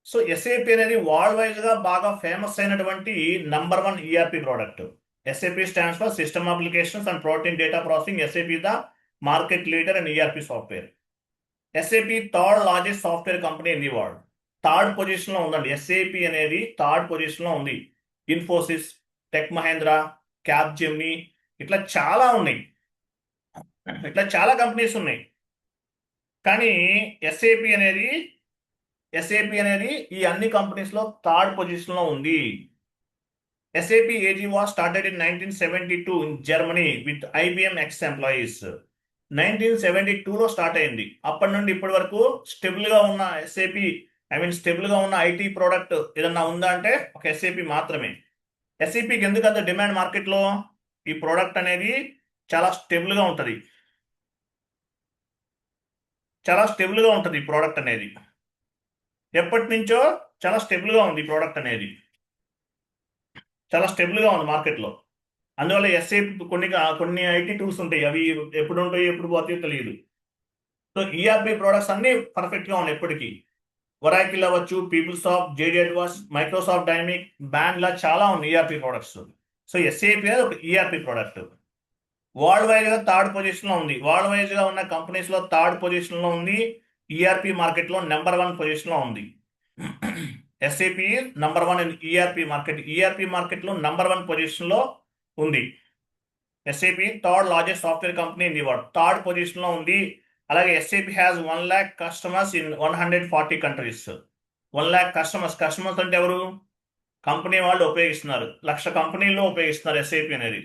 So SAP అనేది వరల్డ్ వైజ్గా బాగా ఫేమస్ అయినటువంటి #1 ERP product. SAP stands for system applications and protein data processing. SAP is the market leader and ERP software. SAP third largest software company in the world. Third పొజిషన్లో ఉందండి. SAP అనేది third పొజిషన్లో ఉంది. Infosys, tech Mahindra, Capgemini, ఇట్లా చాలా ఉన్నాయి, ఇట్లా చాలా కంపెనీస్ ఉన్నాయి. కానీ SAP అనేది ఈ అన్ని కంపెనీస్లో థర్డ్ పొజిషన్లో ఉంది. SAP AG was started in 1972 in Germany with IBM ex-employees. 1972లో స్టార్ట్ అయింది. అప్పటి నుండి ఇప్పటి వరకు స్టెబుల్గా ఉన్న స్టెబుల్గా ఉన్న ఐటీ ప్రోడక్ట్ ఏదన్నా ఉందా అంటే ఒక SAP మాత్రమే. SAPకి ఎందుకు అంత డిమాండ్ మార్కెట్లో? ఈ ప్రోడక్ట్ అనేది చాలా స్టెబుల్గా ఉంటుంది, ఈ ప్రోడక్ట్ అనేది ఎప్పటి నుంచో చాలా స్టెబుల్గా ఉంది. ఈ ప్రోడక్ట్ అనేది చాలా స్టెబుల్గా ఉంది మార్కెట్లో. అందువల్ల SAP కొన్ని ఐటీ టూల్స్ ఉంటాయి, అవి ఎప్పుడు ఉంటాయి ఎప్పుడు పోతాయో తెలియదు. సో ERP ప్రోడక్ట్స్ అన్నీ పర్ఫెక్ట్గా ఉన్నాయి ఎప్పటికీ. ఒరాకిల్ అవ్వచ్చు, పీపుల్సాఫ్ట్, JD Advance, మైక్రోసాఫ్ట్ డైనమిక్, బ్యాండ్లా చాలా ఉన్నాయి ERP ప్రోడక్ట్స్. సో SAP అనేది ఒక ERP ప్రోడక్ట్. వరల్డ్ వైజ్గా థర్డ్ పొజిషన్లో ఉంది. వరల్డ్ వైజ్గా ఉన్న కంపెనీస్లో థర్డ్ పొజిషన్లో ఉంది. ERP మార్కెట్లో #1 పొజిషన్లో ఉంది. SAP #1 in ERP market. ERP మార్కెట్లో #1 పొజిషన్లో ఉంది. SAP third largest software company in the world, third పొజిషన్లో ఉంది. అలాగే SAP has 1 lakh customers in 140 countries. 1 lakh customers అంటే ఎవరు? కంపెనీ వాళ్ళు ఉపయోగిస్తున్నారు. 1,00,000 కంపెనీల్లో ఉపయోగిస్తున్నారు SAP అనేది.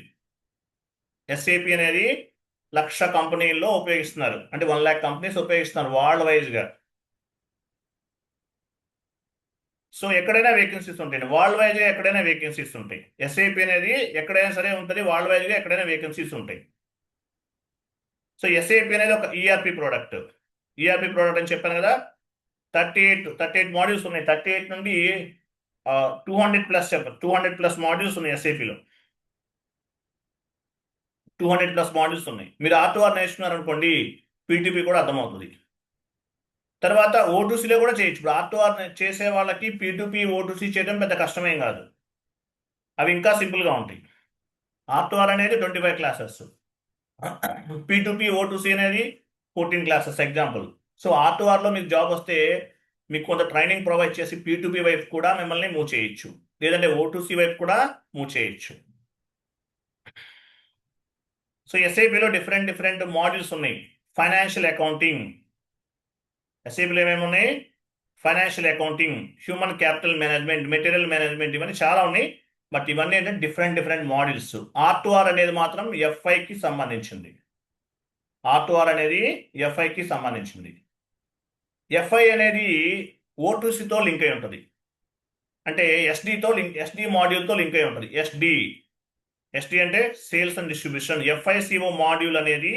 SAP అనేది 1,00,000 కంపెనీల్లో ఉపయోగిస్తున్నారు, అంటే 1 lakh కంపెనీస్ ఉపయోగిస్తున్నారు వరల్డ్ వైజ్గా. సో ఎక్కడైనా వేకెన్సీస్ ఉంటాయి, వరల్డ్ వైజ్గా ఎక్కడైనా వేకెన్సీస్ ఉంటాయి. SAP అనేది ఎక్కడైనా సరే ఉంటుంది, వరల్డ్ వైజ్గా ఎక్కడైనా వేకెన్సీస్ ఉంటాయి. సో SAP అనేది ఒక ERP ప్రోడక్ట్. ERP ప్రోడక్ట్ అని చెప్పాను కదా, 38 మాడ్యూల్స్ ఉన్నాయి. 38 నుండి 200+ మాడ్యూల్స్ ఉన్నాయి SAPలో. 200+ మాడ్యూల్స్ ఉన్నాయి. మీరు R2R నేర్చుకున్నారు అనుకోండి, P2P కూడా అర్థమవుతుంది. తర్వాత O2Cలో కూడా చేయొచ్చు. ఇప్పుడు R2R చేసే వాళ్ళకి P2P, O2C చేయడం పెద్ద కష్టమేం కాదు, అవి ఇంకా సింపుల్గా ఉంటాయి. R2R అనేది 25 క్లాసెస్, P2P, O2C అనేది 14 క్లాసెస్ ఎగ్జాంపుల్. సో R2Rలో మీకు జాబ్ వస్తే మీకు కొంత ట్రైనింగ్ ప్రొవైడ్ చేసి P2P వైపు కూడా మిమ్మల్ని మూవ్ చేయొచ్చు, లేదంటే O2C వైపు కూడా మూవ్ చేయొచ్చు. సో SAPలో డిఫరెంట్ మాడ్యూల్స్ ఉన్నాయి. ఫైనాన్షియల్ అకౌంటింగ్, SAPలో ఏమేమి ఉన్నాయి? Financial accounting, human capital management, material management, ఇవన్నీ చాలా ఉన్నాయి. బట్ ఇవన్నీ ఏంటంటే డిఫరెంట్ మాడ్యూల్స్. R2R అనేది మాత్రం FIకి సంబంధించింది. R2R అనేది FIకి సంబంధించింది. FI అనేది O2Cతో లింక్ అయి ఉంటుంది, అంటే SD మాడ్యూల్తో లింక్ అయి ఉంటుంది. SD అంటే sales and distribution. FICO module అనేది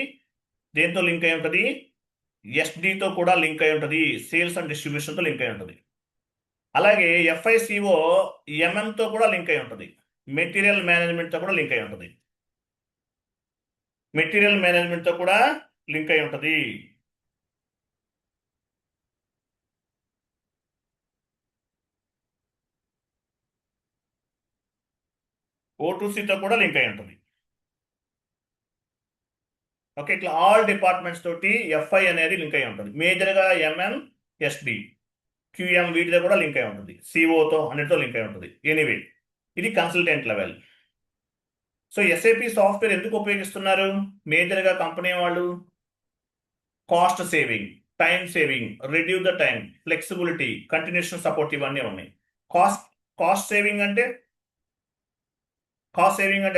దేంతో లింక్ అయి ఉంటుంది? SDతో కూడా లింక్ అయి ఉంటుంది, సేల్స్ అండ్ డిస్ట్రిబ్యూషన్తో లింక్ అయి ఉంటుంది. అలాగే FICO MMతో కూడా లింక్ అయి ఉంటుంది, మెటీరియల్ మేనేజ్మెంట్తో కూడా లింక్ అయి ఉంటుంది. O2Cతో కూడా లింక్ అయి ఉంటుంది. ఓకే, ఇట్లా ఆల్ డిపార్ట్మెంట్స్ తోటి FI అనేది లింక్ అయి ఉంటుంది. మేజర్గా MM, SD, QM వీటితో కూడా లింక్ అయి ఉంటుంది. COతో అన్నిటితో లింక్ అయి ఉంటుంది. ఎనీవే, ఇది consultant level. So SAP software ఎందుకు ఉపయోగిస్తున్నారు? మేజర్గా కంపెనీ వాళ్ళు cost saving, time saving, reduce the time, flexibility, continuation support ఇవన్నీ ఉన్నాయి. కాస్ట్ సేవింగ్ అంటే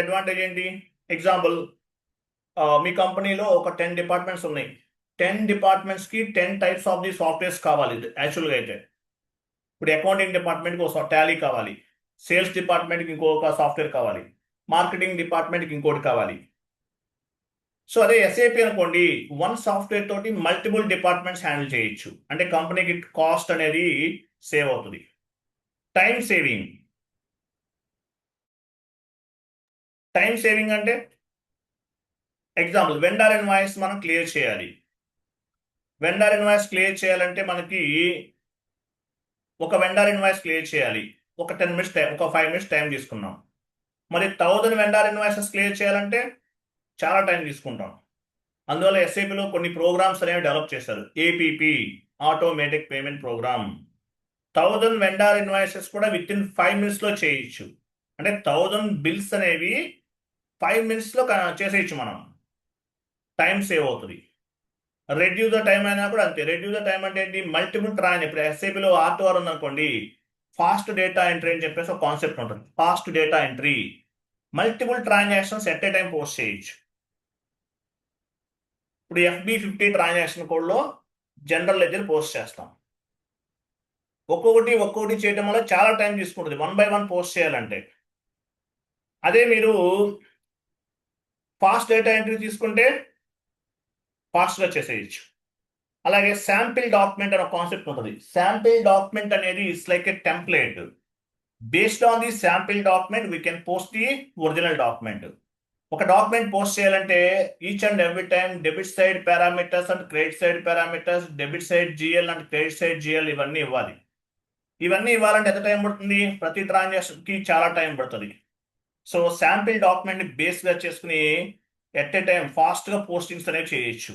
అడ్వాంటేజ్ ఏంటి? ఎగ్జాంపుల్, మీ కంపెనీలో ఒక 10 డిపార్ట్మెంట్స్ ఉన్నాయి. 10 డిపార్ట్మెంట్స్కి 10 టైప్స్ ఆఫ్ ది సాఫ్ట్వేర్స్ కావాలి యాక్చువల్గా అయితే. ఇప్పుడు అకౌంటింగ్ డిపార్ట్మెంట్కి ఒక టాలీ కావాలి, సేల్స్ డిపార్ట్మెంట్కి ఇంకొక సాఫ్ట్వేర్ కావాలి, మార్కెటింగ్ డిపార్ట్మెంట్కి ఇంకోటి కావాలి. సో అదే SAP అనుకోండి, వన్ సాఫ్ట్వేర్ తోటి మల్టిపుల్ డిపార్ట్మెంట్స్ హ్యాండిల్ చేయొచ్చు. అంటే కంపెనీకి కాస్ట్ అనేది సేవ్ అవుతుంది. టైం సేవింగ్ అంటే ఎగ్జాంపుల్, వెండర్ ఇన్వాయిస్ మనం క్లియర్ చేయాలి. వెండర్ ఇన్వాయిస్ క్లియర్ చేయాలంటే మనకి ఒక వెండర్ ఇన్వాయిస్ క్లియర్ చేయాలి, ఒక 10 మినిట్స్ టైం, ఒక 5 మినిట్స్ టైం తీసుకున్నాం. మరి 1000 వెండర్ ఇన్వాయిసెస్ క్లియర్ చేయాలంటే చాలా టైం తీసుకుంటాం. అందువల్ల SAPలో కొన్ని ప్రోగ్రామ్స్ అనేవి డెవలప్ చేశారు. APP, automatic payment program. 1000 vendor invoices కూడా విత్ ఇన్ 5 మినిట్స్లో చేయొచ్చు. అంటే 1000 బిల్స్ అనేవి 5 మినిట్స్లో చేసేయచ్చు మనం. టైం సేవ్ అవుతుంది. రెడ్యూస్ ద టైం అయినా కూడా అంతే. రెడ్యూస్ ద టైం అంటే ఏంటి? Multiple Tron. ఇప్పుడు SAPలో R2R ఉందనుకోండి, ఫాస్ట్ డేటా ఎంట్రీ అని చెప్పేసి ఒక కాన్సెప్ట్ ఉంటుంది. Fast data entry, multiple transactions at a time post చేయొచ్చు. ఇప్పుడు FB50 ట్రాన్సాక్షన్ కోడ్లో జనరల్ లెడ్జర్ పోస్ట్ చేస్తాం. ఒక్కొక్కటి చేయడం వల్ల చాలా టైం తీసుకుంటుంది 1 by 1 పోస్ట్ చేయాలంటే. అదే మీరు ఫాస్ట్ డేటా ఎంట్రీ తీసుకుంటే ఫాస్ట్గా చేసేయచ్చు. అలాగే శాంపిల్ డాక్యుమెంట్ అనే కాన్సెప్ట్ ఉంటుంది. శాంపిల్ డాక్యుమెంట్ అనేది it's like A template. Based on the sample document we can post the original document. ఒక డాక్యుమెంట్ పోస్ట్ చేయాలంటే each and every time debit side parameters and credit side parameters, debit side GL and credit side GL ఇవన్నీ ఇవ్వాలి. ఇవన్నీ ఇవ్వాలంటే ఎంత time పడుతుంది? ప్రతి ట్రాన్సాక్షన్కి చాలా టైం పడుతుంది. సో శాంపిల్ డాక్యుమెంట్ని బేస్గా చేసుకుని ఎట్ ఏ టైం ఫాస్ట్గా పోస్టింగ్స్ అనేవి చేయొచ్చు.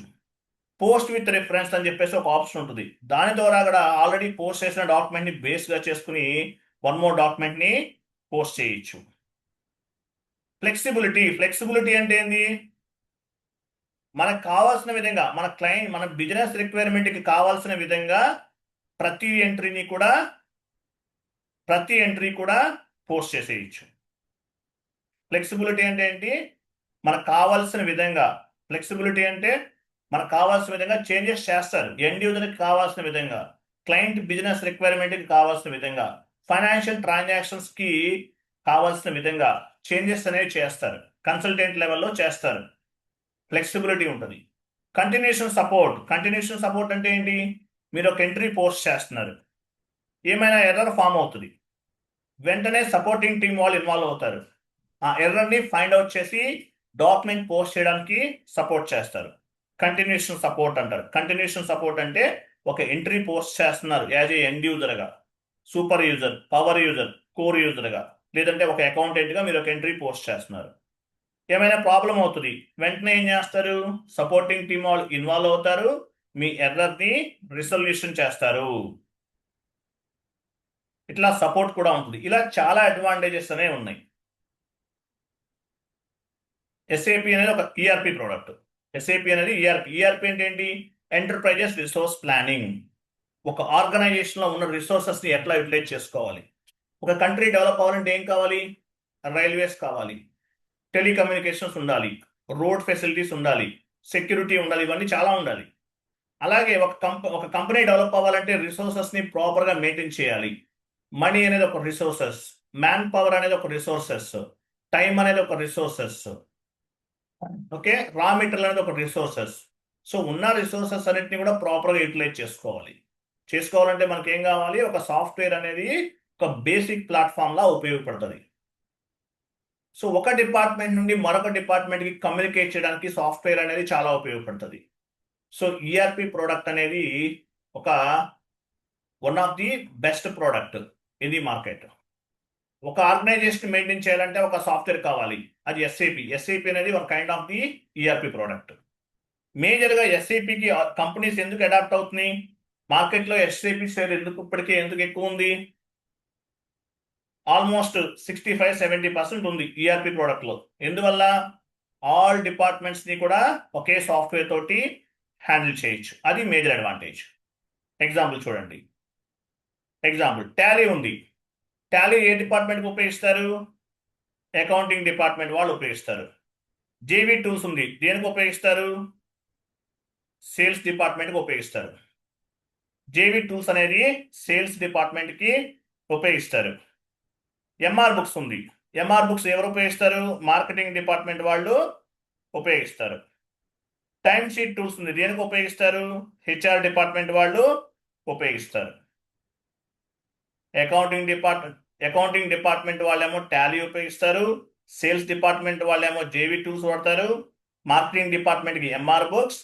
పోస్ట్ విత్ రిఫరెన్స్ అని చెప్పేసి ఒక ఆప్షన్ ఉంటుంది. దాని ద్వారా కూడా ఆల్రెడీ పోస్ట్ చేసిన డాక్యుమెంట్ని బేస్గా చేసుకుని వన్ మోర్ డాక్యుమెంట్ని పోస్ట్ చేయొచ్చు. ఫ్లెక్సిబిలిటీ అంటే ఏంది? మనకు కావాల్సిన విధంగా, మన బిజినెస్ రిక్వైర్మెంట్కి కావాల్సిన విధంగా ప్రతి ఎంట్రీ కూడా పోస్ట్ చేసేయచ్చు. ఫ్లెక్సిబిలిటీ అంటే ఏంటి? మనకు కావాల్సిన విధంగా చేంజెస్ చేస్తారు. ఎండ్ యూజర్కి కావాల్సిన విధంగా, క్లయింట్ బిజినెస్ రిక్వైర్మెంట్కి కావాల్సిన విధంగా, ఫైనాన్షియల్ ట్రాన్సాక్షన్స్కి కావాల్సిన విధంగా చేంజెస్ అనేవి చేస్తారు. కన్సల్టెంట్ లెవెల్లో చేస్తారు. ఫ్లెక్సిబిలిటీ ఉంటుంది. కంటిన్యూషన్ సపోర్ట్ అంటే ఏంటి? మీరు ఒక ఎంట్రీ పోస్ట్ చేస్తున్నారు, ఏమైనా ఎర్రర్ ఫామ్ అవుతుంది, వెంటనే సపోర్టింగ్ టీం వాళ్ళు ఇన్వాల్వ్ అవుతారు. ఆ ఎర్రర్ని ఫైండ్ అవుట్ చేసి డాక్యుమెంట్ పోస్ట్ చేయడానికి సపోర్ట్ చేస్తారు. కంటిన్యూషన్ సపోర్ట్ అంటారు. కంటిన్యూషన్ సపోర్ట్ అంటే ఒక ఎంట్రీ పోస్ట్ చేస్తున్నారు యాజ్ ఏ ఎండ్ యూజర్గా, super user, power user, core యూజర్గా, లేదంటే ఒక అకౌంటెంట్గా మీరు ఒక ఎంట్రీ పోస్ట్ చేస్తున్నారు. ఏమైనా ప్రాబ్లం అవుతుంది, వెంటనే ఏం చేస్తారు? సపోర్టింగ్ టీం వాళ్ళు ఇన్వాల్వ్ అవుతారు, మీ ఎర్రర్ని రిజల్యూషన్ చేస్తారు. ఇట్లా సపోర్ట్ కూడా ఉంటుంది. ఇలా చాలా అడ్వాంటేజెస్ అనేవి ఉన్నాయి. SAP అనేది ఒక ERP ప్రోడక్ట్. SAP అనేది ERP అంటే ఏంటి? Enterprises resource planning. ఒక ఆర్గనైజేషన్లో ఉన్న రిసోర్సెస్ని ఎట్లా యూటిలైజ్ చేసుకోవాలి. ఒక కంట్రీ డెవలప్ అవ్వాలంటే ఏం కావాలి? రైల్వేస్ కావాలి, టెలికమ్యూనికేషన్స్ ఉండాలి, రోడ్ ఫెసిలిటీస్ ఉండాలి, సెక్యూరిటీ ఉండాలి, ఇవన్నీ చాలా ఉండాలి. అలాగే ఒక కంపెనీ డెవలప్ అవ్వాలంటే రిసోర్సెస్ని ప్రాపర్గా మెయింటైన్ చేయాలి. మనీ అనేది ఒక రిసోర్సెస్, మ్యాన్ పవర్ అనేది ఒక రిసోర్సెస్, టైం అనేది ఒక రిసోర్సెస్, ఓకే, రా మెటీరియల్ అనేది ఒక రిసోర్సెస్. సో ఉన్న రిసోర్సెస్ అన్నింటినీ కూడా ప్రాపర్గా యూటిలైజ్ చేసుకోవాలంటే మనకి ఏం కావాలి? ఒక సాఫ్ట్వేర్ అనేది ఒక బేసిక్ ప్లాట్ఫామ్ లా ఉపయోగపడుతుంది. సో ఒక డిపార్ట్మెంట్ నుండి మరొక డిపార్ట్మెంట్కి కమ్యూనికేట్ చేయడానికి సాఫ్ట్వేర్ అనేది చాలా ఉపయోగపడుతుంది. సో ERP ప్రోడక్ట్ అనేది one of the best product in the market. ఒక ఆర్గనైజేషన్ మెయింటైన్ చేయాలంటే ఒక సాఫ్ట్వేర్ కావాలి, అది ఎస్ఏపి. ఎస్ఏపి అనేది ఒక kind of the ERP product. మేజర్గా ఎస్ఏపికి కంపెనీస్ ఎందుకు అడాప్ట్ అవుతున్నాయి? మార్కెట్లో ఎస్ఏపి షేర్ ఇప్పటికే ఎందుకు ఎక్కువ ఉంది? ఆల్మోస్ట్ 65-70% ఉంది ఈఆర్పి ప్రోడక్ట్లో. ఎందువల్ల? ఆల్ డిపార్ట్మెంట్స్ని కూడా ఒకే సాఫ్ట్వేర్ తోటి హ్యాండిల్ చేయొచ్చు. అది మేజర్ అడ్వాంటేజ్. ఎగ్జాంపుల్ చూడండి. ఎగ్జాంపుల్ టాలీ ఉంది. టాలీ ఏ డిపార్ట్మెంట్కి ఉపయోగిస్తారు? అకౌంటింగ్ డిపార్ట్మెంట్ వాళ్ళు ఉపయోగిస్తారు. జేవీ టూల్స్ ఉంది, దేనికి ఉపయోగిస్తారు? సేల్స్ డిపార్ట్మెంట్కి ఉపయోగిస్తారు. జేవీ టూల్స్ అనేది సేల్స్ డిపార్ట్మెంట్కి ఉపయోగిస్తారు. ఎంఆర్ బుక్స్ ఉంది. ఎంఆర్ బుక్స్ ఎవరు ఉపయోగిస్తారు? మార్కెటింగ్ డిపార్ట్మెంట్ వాళ్ళు ఉపయోగిస్తారు. టైమ్ షీట్ టూల్స్ ఉంది, దేనికి ఉపయోగిస్తారు? హెచ్ఆర్ డిపార్ట్మెంట్ వాళ్ళు ఉపయోగిస్తారు. అకౌంటింగ్ డిపార్ట్మెంట్ వాళ్ళేమో టాలీ ఉపయోగిస్తారు. సేల్స్ డిపార్ట్మెంట్ వాళ్ళేమో జేవీ టూల్స్ వాడతారు. మార్కెటింగ్ డిపార్ట్మెంట్కి ఎంఆర్ బుక్స్,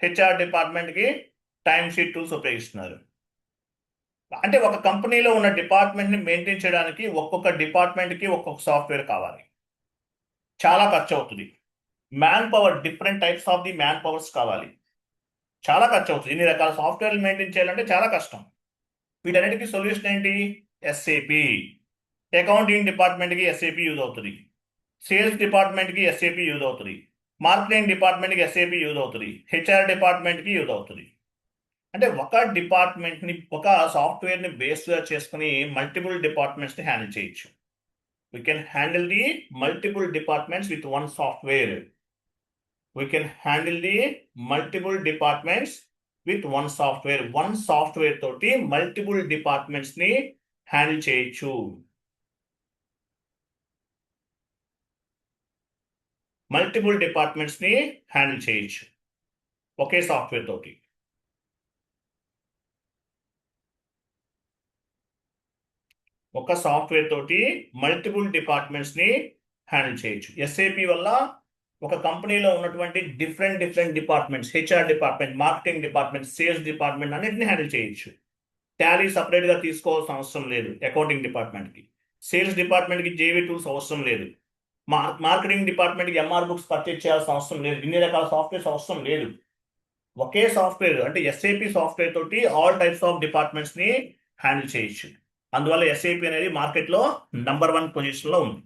హెచ్ఆర్ డిపార్ట్మెంట్కి టైమ్ షీట్ టూల్స్ ఉపయోగిస్తున్నారు. అంటే ఒక కంపెనీలో ఉన్న డిపార్ట్మెంట్ని మెయింటైన్ చేయడానికి ఒక్కొక్క డిపార్ట్మెంట్కి ఒక్కొక్క సాఫ్ట్వేర్ కావాలి. చాలా ఖర్చు అవుతుంది. Man power, different types of the man powers కావాలి. చాలా ఖర్చు అవుతుంది. ఇన్ని రకాల సాఫ్ట్వేర్లు మెయింటైన్ చేయాలంటే చాలా కష్టం. వీటన్నిటికీ సొల్యూషన్ ఏంటి? ఎస్ఏపి. అకౌంటింగ్ డిపార్ట్మెంట్కి ఎస్ఏపి యూజ్ అవుతుంది. సేల్స్ డిపార్ట్మెంట్కి ఎస్ఏపి యూజ్ అవుతుంది. మార్కెటింగ్ డిపార్ట్మెంట్కి ఎస్ఏపి యూజ్ అవుతుంది. హెచ్ఆర్ డిపార్ట్మెంట్కి యూజ్ అవుతుంది. అంటే ఒక డిపార్ట్మెంట్ని, ఒక సాఫ్ట్వేర్ని బేస్గా చేసుకుని మల్టిపుల్ డిపార్ట్మెంట్స్ని హ్యాండిల్ చేయొచ్చు. We can handle the multiple departments with one software. We can handle the multiple departments with one software. One software తోటి multiple departments ని హ్యాండిల్ చేయొచ్చు. మల్టిపుల్ డిపార్ట్మెంట్స్ ని హ్యాండిల్ చేయొచ్చు ఒకే సాఫ్ట్వేర్ తోటి. ఒక సాఫ్ట్వేర్ తోటి మల్టిపుల్ డిపార్ట్మెంట్స్ ని హ్యాండిల్ చేయొచ్చు. ఎస్ఏపి వల్ల ఒక కంపెనీలో ఉన్నటువంటి different departments, HR department, marketing department, sales department అన్నిటిని హ్యాండిల్ చేయొచ్చు. టాలీ సపరేట్గా తీసుకోవాల్సిన అవసరం లేదు అకౌంటింగ్ డిపార్ట్మెంట్కి. సేల్స్ డిపార్ట్మెంట్కి జేవీ టూల్స్ అవసరం లేదు. మార్కెటింగ్ డిపార్ట్మెంట్కి ఎంఆర్ బుక్స్ పర్చేజ్ చేయాల్సిన అవసరం లేదు. ఇన్ని రకాల సాఫ్ట్వేర్స్ అవసరం లేదు. ఒకే సాఫ్ట్వేర్ అంటే ఎస్ఏపి సాఫ్ట్వేర్ తోటి ఆల్ టైప్స్ ఆఫ్ డిపార్ట్మెంట్స్ ని హ్యాండిల్ చేయొచ్చు. అందువల్ల ఎస్ఏపి అనేది మార్కెట్లో నంబర్ 1 పొజిషన్లో ఉంది.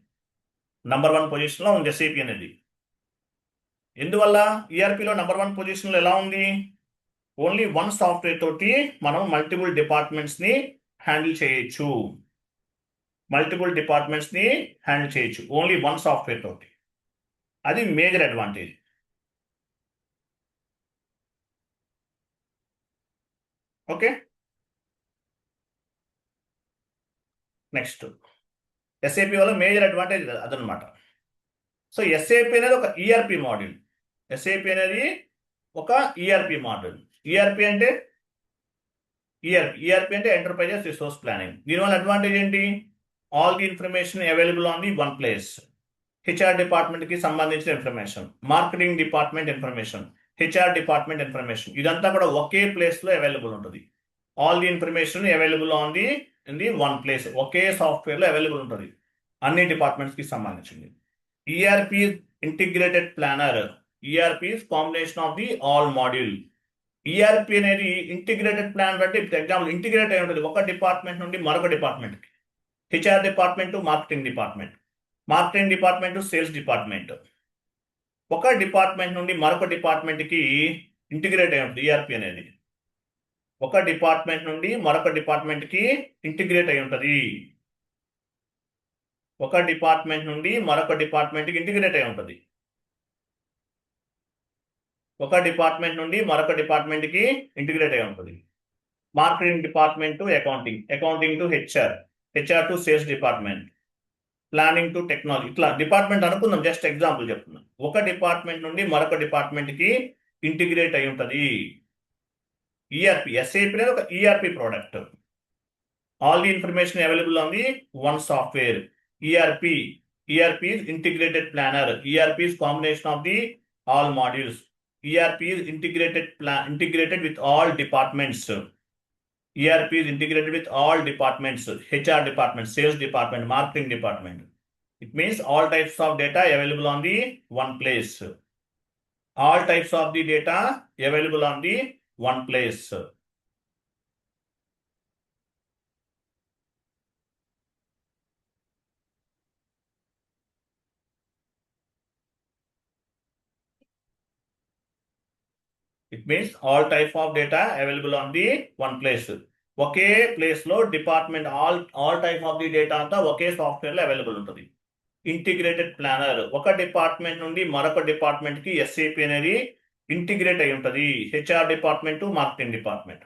నంబర్ 1 పొజిషన్లో ఉంది ఎస్ఏపి అనేది. ఎందువల్ల? ఈఆర్పిలో నంబర్ 1 పొజిషన్లో ఎలా ఉంది? ఓన్లీ వన్ సాఫ్ట్వేర్ తోటి మనం మల్టిపుల్ డిపార్ట్మెంట్స్ ని హ్యాండిల్ చేయొచ్చు. మల్టిపుల్ డిపార్ట్మెంట్స్ ని హ్యాండిల్ చేయొచ్చు ఓన్లీ వన్ సాఫ్ట్వేర్ తోటి. అది major advantage. Okay, next SAP వల్ల మేజర్ అడ్వాంటేజ్ అదనమాట. సో ఎస్ఏపి అనేది ఒక ఈఆర్పి మాడ్యూల్. ఎస్ఏపి అనేది ఒక ఈఆర్పి మాడ్యూల్. ఈఆర్పి అంటే ఎంటర్ప్రైజెస్ రిసోర్స్ ప్లానింగ్. దీనివల్ల అడ్వాంటేజ్ ఏంటి? All the information available on the one place. HR డిపార్ట్మెంట్కి సంబంధించిన information, marketing department information, HR department information, ఇదంతా కూడా ఒకే ప్లేస్లో అవైలబుల్ ఉంటుంది. All the information available on the in the one place, ఒకే సాఫ్ట్వేర్లో అవైలబుల్ ఉంటుంది అన్ని డిపార్ట్మెంట్స్కి సంబంధించింది. ERP integrated planner. ERP combination of the all module. ERP అనేది ఇంటిగ్రేటెడ్ ప్లానర్ అంటే ఎగ్జాంపుల్ ఇంటిగ్రేట్ అయి ఉంటుంది ఒక డిపార్ట్మెంట్ నుండి మరొక డిపార్ట్మెంట్కి. HR department, marketing department, marketing department, sales department. ఒక డిపార్ట్మెంట్ నుండి మరొక డిపార్ట్మెంట్కి ఇంటిగ్రేట్ అయి ఉంటుంది ఈఆర్పి అనేది. ఒక డిపార్ట్మెంట్ నుండి మరొక డిపార్ట్మెంట్కి ఇంటిగ్రేట్ అయి ఉంటుంది. ఒక డిపార్ట్మెంట్ నుండి మరొక డిపార్ట్మెంట్కి ఇంటిగ్రేట్ అయి ఉంటుంది. ఒక డిపార్ట్మెంట్ నుండి మరొక డిపార్ట్మెంట్కి ఇంటిగ్రేట్ అయి ఉంటుంది. Marketing department to accounting, accounting to HR, HR to sales department, planning to technology. ఇట్లా డిపార్ట్మెంట్ అనుకుందాం, జస్ట్ ఎగ్జాంపుల్ చెప్తున్నాం. ఒక డిపార్ట్మెంట్ నుండి మరొక డిపార్ట్మెంట్కి ఇంటిగ్రేట్ అయి ఉంటుంది. ఈఆర్పి, ఎస్ఏపి అనేది ఒక ERP product. All the information available on the one software. ERP is integrated planner. ERP is combination of the all modules. ERP is integrated with all departments. ERP is integrated with all departments, HR department, sales department, marketing department. It means all types of data available on the one place. All types of the data available on the one place. It means all type of data available on the one place. ఒకే place లో department all type of the data అంతా ఒకే software లో available ఉంటుంది. Integrated planner, ఒక department నుండి మరొక department కి SAP అనేది ఇంటిగ్రేట్ అయి ఉంటుంది. HR department, marketing department.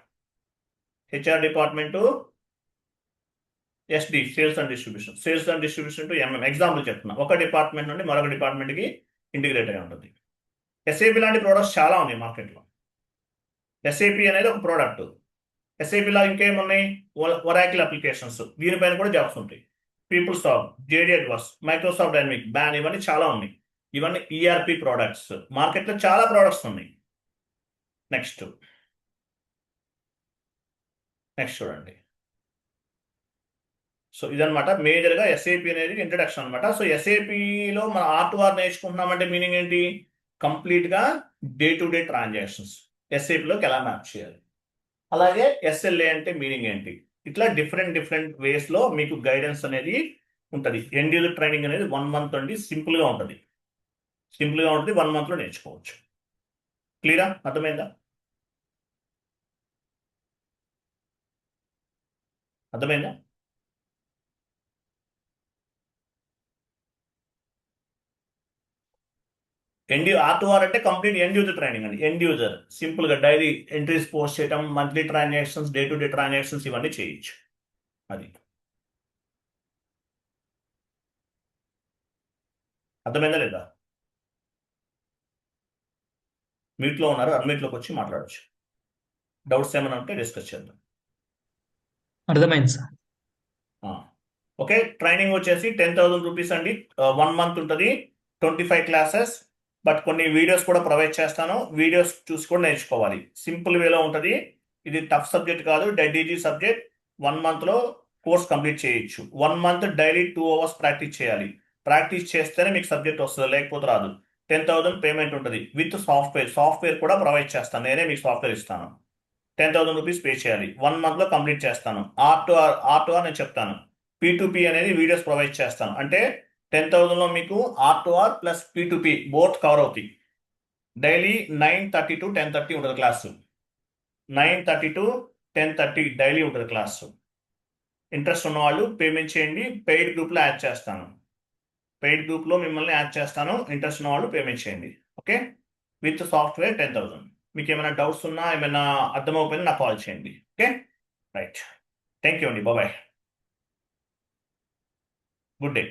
HR department SD, sales and distribution. Sales and distribution to MM. Example చెప్తున్నా, ఒక డిపార్ట్మెంట్ నుండి మరొక డిపార్ట్మెంట్ కి ఇంటిగ్రేట్ అయి ఉంటుంది. SAP లాంటి ప్రోడక్ట్స్ చాలా ఉన్నాయి మార్కెట్లో. SAP అనేది ఒక ప్రోడక్ట్. SAP లా ఇంకేమున్నాయి? ఒరాకిల్ అప్లికేషన్స్, దీనిపైన కూడా జాబ్స్ ఉంటాయి. People soft, JD adverse, Microsoft dynamic, ban, ఇవన్నీ చాలా ఉన్నాయి. ఇవన్నీ ERP ప్రోడక్ట్స్. మార్కెట్లో చాలా ప్రోడక్ట్స్ ఉన్నాయి. నెక్స్ట్ చూడండి. సో ఇదనమాట మేజర్గా SAP అనేది ఇంట్రడక్షన్ అనమాట. సో SAPలో మన R2R నేర్చుకుంటున్నామంటే మీనింగ్ ఏంటి? కంప్లీట్గా డే టు డే ట్రాన్సాక్షన్స్ SAPలోకి ఎలా మ్యాప్ చేయాలి, అలాగే SLA అంటే మీనింగ్ ఏంటి, ఇట్లా డిఫరెంట్ వేస్లో మీకు గైడెన్స్ అనేది ఉంటుంది. ఎండ్ యూజర్ ట్రైనింగ్ అనేది 1 month అండి. సింపుల్గా ఉంటుంది. 1 monthలో నేర్చుకోవచ్చు. క్లియరా? అర్థమైందా? R2R అంటే కంప్లీట్ ఎండ్ యూజర్ ట్రైనింగ్ అండి. ఎండ్ యూజర్ సింపుల్గా డైలీ ఎంట్రీస్ పోస్ట్ చేయటం, monthly transactions, day to day transactions ఇవన్నీ చేయొచ్చు. అది అర్థమైందా లేదా? మ్యూట్లో ఉన్నారు, అన్మ్యూట్లోకి వచ్చి మాట్లాడచ్చు. డౌట్స్ ఏమైనా ఉంటే డిస్కస్ చేద్దాం. అర్థమైంది సార్. ఓకే, ట్రైనింగ్ వచ్చేసి 10,000 రూపీస్ అండి. 1 month ఉంటుంది, 25 classes. బట్ కొన్ని వీడియోస్ కూడా ప్రొవైడ్ చేస్తాను. వీడియోస్ చూసి కూడా నేర్చుకోవాలి. సింపుల్ వేలో ఉంటుంది. ఇది టఫ్ సబ్జెక్ట్ కాదు, డెడ్ ఈజీ సబ్జెక్ట్. 1 monthలో కోర్స్ కంప్లీట్ చేయొచ్చు. 1 month డైలీ 2 hours ప్రాక్టీస్ చేయాలి. ప్రాక్టీస్ చేస్తేనే మీకు సబ్జెక్ట్ వస్తుంది, లేకపోతే రాదు. 10,000 పేమెంట్ ఉంటుంది విత్ సాఫ్ట్వేర్ కూడా ప్రొవైడ్ చేస్తాను. నేనే మీకు సాఫ్ట్వేర్ ఇస్తాను. 10,000 రూపీస్ పే చేయాలి. 1 monthలో కంప్లీట్ చేస్తాను. R2R నేను చెప్తాను. P2P అనేది వీడియోస్ ప్రొవైడ్ చేస్తాను. అంటే 10,000లో మీకు R2R plus P2P both cover అవుతాయి. డైలీ 9:30 to 10:30 ఉంటుంది క్లాసు. 9:30 to 10:30 డైలీ ఉంటుంది క్లాసు. ఇంట్రెస్ట్ ఉన్న వాళ్ళు పేమెంట్ చేయండి. పెయిడ్ గ్రూప్లో యాడ్ చేస్తాను. మిమ్మల్ని యాడ్ చేస్తాను. ఇంట్రెస్ట్ ఉన్న వాళ్ళు పేమెంట్ చేయండి. Okay, with software 10,000. మీకు ఏమైనా డౌట్స్ ఉన్నా, ఏమైనా అర్థమైపోయింది, నాకు కాల్ చేయండి. Okay, right. థ్యాంక్ యూ అండి. బాయ్. Good day.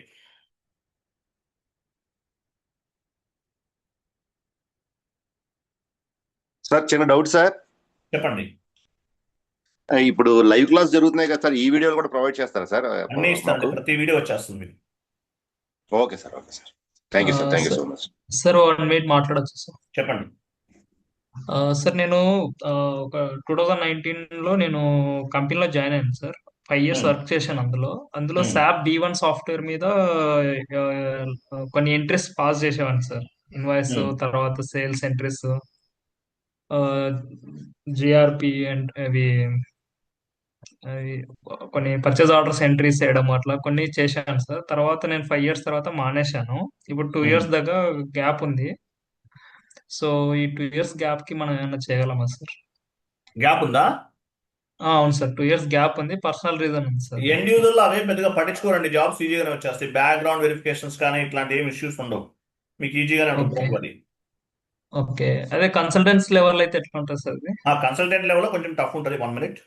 సార్ చిన్న డౌట్ సార్. చెప్పండి. ఇప్పుడు లైవ్ క్లాస్ జరుగుతున్నాయి కదా సార్, ఈ వీడియోలు కూడా ప్రొవైడ్ చేస్తారా సార్? అన్నీ ఇస్తాను, ప్రతి వీడియో వచ్చేస్తుంది మీకు. Okay sir. Thank you so much. Sir 1 minute మాట్లాడచ్చు సార్? చెప్పండి. సార్ నేను ఒక 2019 లో నేను కంపెనీలో జాయిన్ అయ్యాను సార్. 5 years వర్క్ చేశాను అందులో SAP D1 సాఫ్ట్వేర్ మీద కొన్ని ఎంట్రీస్ పాస్ చేసేవాడిని సార్. ఇన్వాయిస్, తర్వాత సేల్స్ ఎంట్రీస్, GRP అండ్ అవి కొన్ని పర్చేజ్ ఆర్డర్స్ ఎంట్రీస్ చేయడం అట్లా కొన్ని చేశాను సార్. తర్వాత నేను 5 years తర్వాత మానేశాను. ఇప్పుడు 2 years దాకా గ్యాప్ ఉంది. సో ఈ 2 years గ్యాప్ కి మనం ఏమైనా చేయగలమా సార్? గ్యాప్ ఉందా? అవును సార్, 2 years గ్యాప్ ఉంది. పర్సనల్ రీజన్ ఉంది సార్. ఎండ్ యూజర్లో అవే పెద్దగా పట్టించుకోరండి. జాబ్స్ ఈజీగానే వచ్చేస్తాయి. బ్యాక్గ్రౌండ్ వెరిఫికేషన్స్ కానీ ఇట్లాంటి ఏమి ఇష్యూస్ ఉండవు. మీకు ఈజీగానే ఉంటుంది. ఓకే, అదే కన్సల్టెన్స్ లెవెల్ అయితే ఎట్లా ఉంటుంది సార్? ఆ కన్సల్టెంట్ లెవెల్లో కొంచెం టఫ్ ఉంటుంది. 1 minute.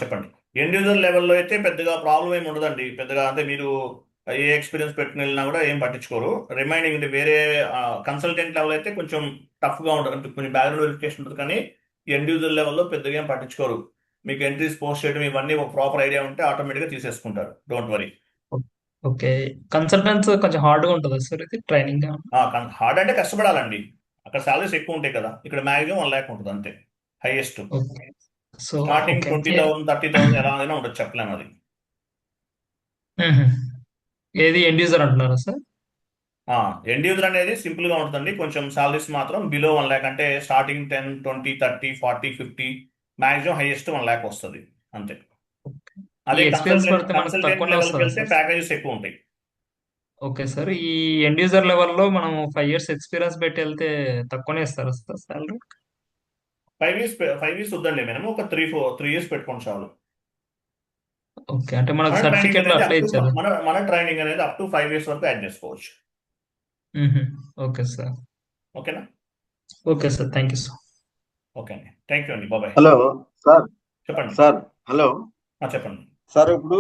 చెప్పండి. ఎండ్ యూజర్ లెవెల్లో అయితే పెద్దగా ప్రాబ్లం ఏమి ఉండదండి. పెద్దగా అంటే మీరు ఏ ఎక్స్పీరియన్స్ పెట్టుకుని వెళ్ళినా కూడా ఏం పట్టించుకోరు. రిమైనింగ్ అంటే వేరే కన్సల్టెంట్ లెవెల్ అయితే కొంచెం టఫ్గా ఉంటుంది, కొంచెం బ్యాక్గ్రౌండ్ వెరిఫికేషన్ ఉంటుంది. కానీ ఎండ్ యూజర్ లెవెల్లో పెద్దగా ఏం పట్టించుకోరు. మీకు ఎంట్రీస్ పోస్ట్ చేయడం ఇవన్నీ ఒక ప్రాపర్ ఐడియా ఉంటే ఆటోమేటిక్గా తీసేసుకుంటారు. Don't worry. ఓకే. కన్సల్టెంట్స్ కొంచెం హార్డ్గా ఉంటుందా సార్ ఇది ట్రైనింగ్? హార్డ్ అంటే కష్టపడాలండి. అక్కడ సాలరీస్ ఎక్కువ ఉంటాయి కదా, ఇక్కడ మ్యాక్సిమం 1 lakh ఉంటుంది అంతే highest. Okay. So starting okay. 20,000 30,000 ఎలా అయినా ఉండొచ్చు, చెప్పలేము అది. ఏది ఎండ్ యూజర్ అంటున్నారా సార్? ఎండ్ యూజర్ అనేది సింపుల్ గా ఉంటుందండి. కొంచెం సాలరీస్ మాత్రం బిలో 1 lakh, అంటే స్టార్టింగ్ 10, 20, 30, 40, 50, మాక్సిమం హైయెస్ట్ 1 lakh వస్తుంది అంతే. ఓకే. ఈ అదే ఎక్స్పీరియన్స్ పడితే మనకు కన్సల్టెంట్ తక్కువనే లెవెల్కి వస్తుందా వెళ్తే సార్? ప్యాకేజెస్ ఎక్కువ ఉంటాయి. Okay sir. ఈ ఎండ్ యూజర్ లెవెల్లో మనం 5 years ఎక్స్పీరియన్స్ పెట్టి వెళ్తే తక్కువనే ఇస్తారా సార్ సాలరీ? 5 years వద్దండి, మినిమం ఒక 3 years పెట్టుకోండి చాలు. ఓకే. అంటే మనకు మన ట్రైనింగ్ సర్టిఫికేట్లు అనేది అట్లే ఇచ్చారు. మన ట్రైనింగ్ అనేది అప్ టు 5 years వరకు యాడ్ చేసుకోవచ్చు. Okay sir. ఓకేనా? Okay sir. Thank you sir. Okay అండి, థ్యాంక్ యూ అండి, బాబాయ్. Hello sir. చెప్పండి సార్ హలో చెప్పండి. సార్, ఇప్పుడు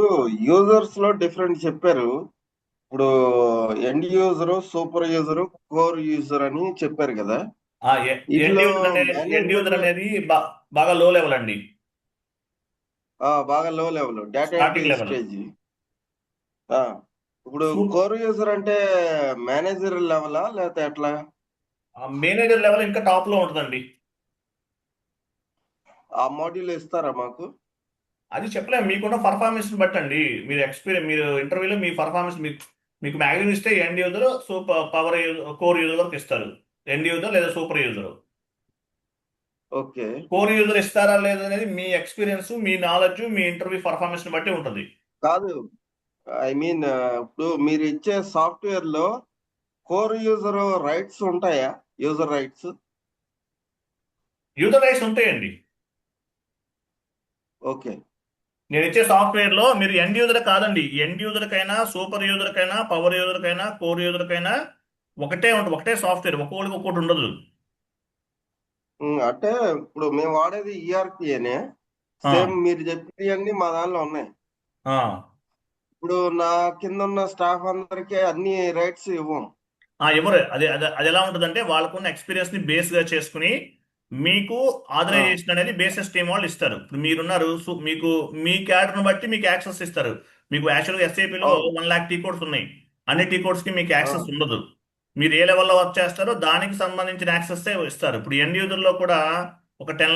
యూజర్స్ లో డిఫరెంట్ చెప్పారు. ఇప్పుడు end user, super user, core user అని చెప్పారు కదా. ఎండ్ వీటిలో యూజర్ అనేది బాగా లో లెవెల్ అండి, బాగా లో level data starting entry level. Stage. ఇప్పుడు కోర్ యూజర్ అంటే మేనేజర్ లెవెలా లేకపోతే ఎట్లా? మేనేజర్ లెవెల్ ఇంకా టాప్ లో ఉంటుందండి. ఆ మాడ్యూల్ ఇస్తారా మాకు? అది చెప్పలేము, మీకున్న పర్ఫార్మెన్స్ బట్టండి. మీరు ఇంటర్వ్యూలో మీ పర్ఫార్మెన్స్ మీకు మ్యాక్సిమం ఇస్తే end user, super core user వరకు ఇస్తారు. ఎండ్ యూజర్ లేదా super user. Okay. Core user ఇస్తారా లేదా అనేది మీ ఎక్స్పీరియన్స్, మీ నాలెడ్జ్, మీ ఇంటర్వ్యూ పర్ఫార్మెన్స్ బట్టి ఉంటుంది. కాదు, ఐ మీన్ ఇప్పుడు మీరు ఇచ్చే సాఫ్ట్వేర్ లో కోర్ యూజర్ రైట్స్ ఉంటాయా? యూజర్ రైట్స్ ఉంటాయండి. ఓకే. నేను ఇచ్చే సాఫ్ట్వేర్ లో మీరు ఎండ్ యూజర్ కాదండి, ఎండ్ యూజర్ కైనా, సూపర్ యూజర్ కైనా, పవర్ యూజర్ కైనా, కోర్ యూజర్ కైనా ఒకటే ఉంటుంది, ఒకటే సాఫ్ట్వేర్, ఒక్కొక్కడికి ఒక్కొక్కటి ఉండదు. అంటే ఇప్పుడు మేము వాడేది ఈఆర్పిఏనే, సేమ్ మీరు చెప్పినవన్నీ మా దానిలో ఉన్నాయి. ఇప్పుడు నా కింద ఉన్న స్టాఫ్ అందరికీ అన్ని రైట్స్ ఇవ్వం. ఎవరు అది ఎలా ఉంటుందంటే వాళ్ళకున్న ఎక్స్పీరియన్స్ ని బేస్ గా చేసుకుని మీకు ఆథరైజేషన్ అనేది బేసిస్ టీమ్ వాళ్ళు ఇస్తారు. ఇప్పుడు మీరున్నారు, మీకు మీ క్యాడర్ను బట్టి మీకు యాక్సెస్ ఇస్తారు. మీకు యాక్చువల్గా ఎస్ఏపీలో 1 lakh టీ కోడ్స్ ఉన్నాయి. అన్ని టీ కోడ్స్ కి మీకు యాక్సెస్ ఉండదు. మీరు ఏ లెవెల్లో వర్క్ చేస్తారో దానికి సంబంధించిన యాక్సెస్ ఇస్తారు. ఇప్పుడు ఎండ్ యూజర్ లో కూడా ఒక 10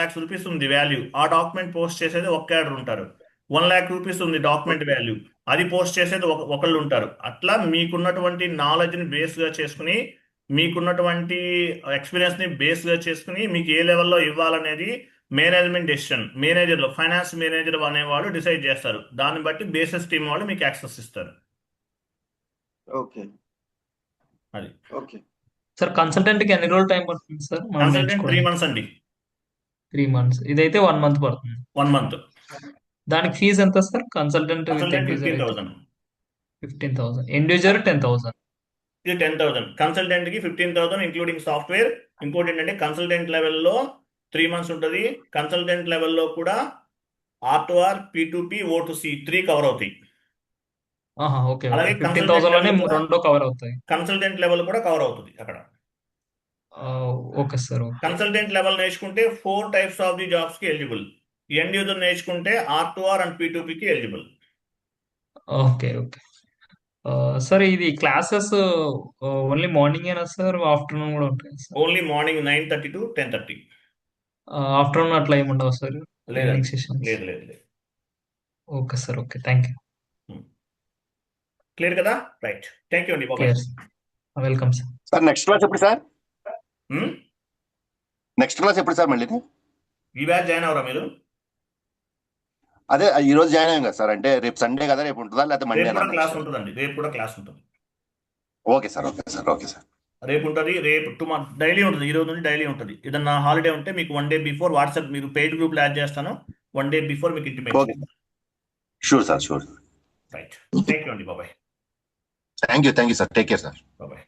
lakhs రూపీస్ ఉంది వాల్యూ, ఆ డాక్యుమెంట్ పోస్ట్ చేసేది ఒక క్యాడర్ ఉంటారు. 1 lakh రూపీస్ ఉంది డాక్యుమెంట్ వాల్యూ, అది పోస్ట్ చేసేది ఒకళ్ళు ఉంటారు. అట్లా మీకున్నటువంటి నాలెడ్జ్ని బేస్గా చేసుకుని, మీకున్నటువంటి ఎక్స్పీరియన్స్ని బేస్గా చేసుకుని మీకు ఏ లెవెల్లో ఇవ్వాలనేది మేనేజ్మెంట్ డెసిషన్. మేనేజర్లు, ఫైనాన్స్ మేనేజర్ అనేవాళ్ళు డిసైడ్ చేస్తారు. దాన్ని బట్టి బేసిస్ టీం వాళ్ళు మీకు యాక్సెస్ ఇస్తారు. ఓకే. అది ఓకే సార్. కన్సల్టెంట్ కి ఎన్ని రోజులు టైం పడుతుంది సార్? కన్సల్టెంట్ 3 months అండి. 3 months. ఇదైతే 1 month పడుతుంది. 1 month. దానికి ఫీజు ఎంత sir? Consultant with end user 15,000. 15,000. End user 10,000. ఇది 10,000. కన్సల్టెంట్ కి 15,000 ఇంక్లూడింగ్ సాఫ్ట్వేర్. ఇంకోటి ఏంటంటే కన్సల్టెంట్ లెవెల్లో 3 months ఉంటుంది. కన్సల్టెంట్ లెవెల్లో కూడా R2R, P2P, O2C 3 కవర్ అవుతాయి. ఓకే. అలాగే 15,000 లోనే రెండో కవర్ అవుతాయి. కన్సల్టెంట్ లెవెల్ కూడా కవర్ అవుతుంది అక్కడ. Okay sir. కన్సల్టెంట్ లెవెల్ నేర్చుకుంటే 4 types ఆఫ్ ది జాబ్స్ కి ఎలిజిబుల్. ఎండ్ యూజర్ నేర్చుకుంటే R2R అండ్ P2P కి ఎలిజిబుల్. ఓకే. ఓకే. సార్, ఇది క్లాసెస్ ఓన్లీ మార్నింగ్ ఏనా సార్? ఆఫ్టర్నూన్ కూడా ఉంటాయి sir? Only morning 9:30 to 10:30. Afternoon అట్లా ఏమి ఉండవు సార్? Evening sessions? లేదు. Okay sir. Okay. Thank you. Clear కదా? రైట్. థ్యాంక్ యూ అండి. Welcome sir. Sir next class ఎప్పుడు సార్? నెక్స్ట్ క్లాస్ ఎప్పుడు సార్? మళ్ళీ ఈ బ్యాచ్ జాయిన్ అవరా మీరు? అదే ఈ రోజు జాయిన్ అయ్యాం కదా సార్. అంటే రేపు సండే కదా, రేపు ఉంటుందా లేకపోతే మండే? క్లాస్ ఉంటుందండి, రేపు కూడా క్లాస్ ఉంటుంది. Okay sir. రేపు ఉంటుంది, రేపు డైలీ ఉంటుంది. ఈ రోజు నుంచి డైలీ ఉంటుంది. ఏదన్నా హాలిడే ఉంటే మీకు 1 day బిఫోర్ వాట్సాప్, మీరు పెయిడ్ గ్రూప్ యాడ్ చేస్తాను. 1 day బిఫోర్ మీకు intimation. Sure sir. Right. Thank you అండి. బాబాయ్. Thank you sir. Take care sir. బాబాయ్.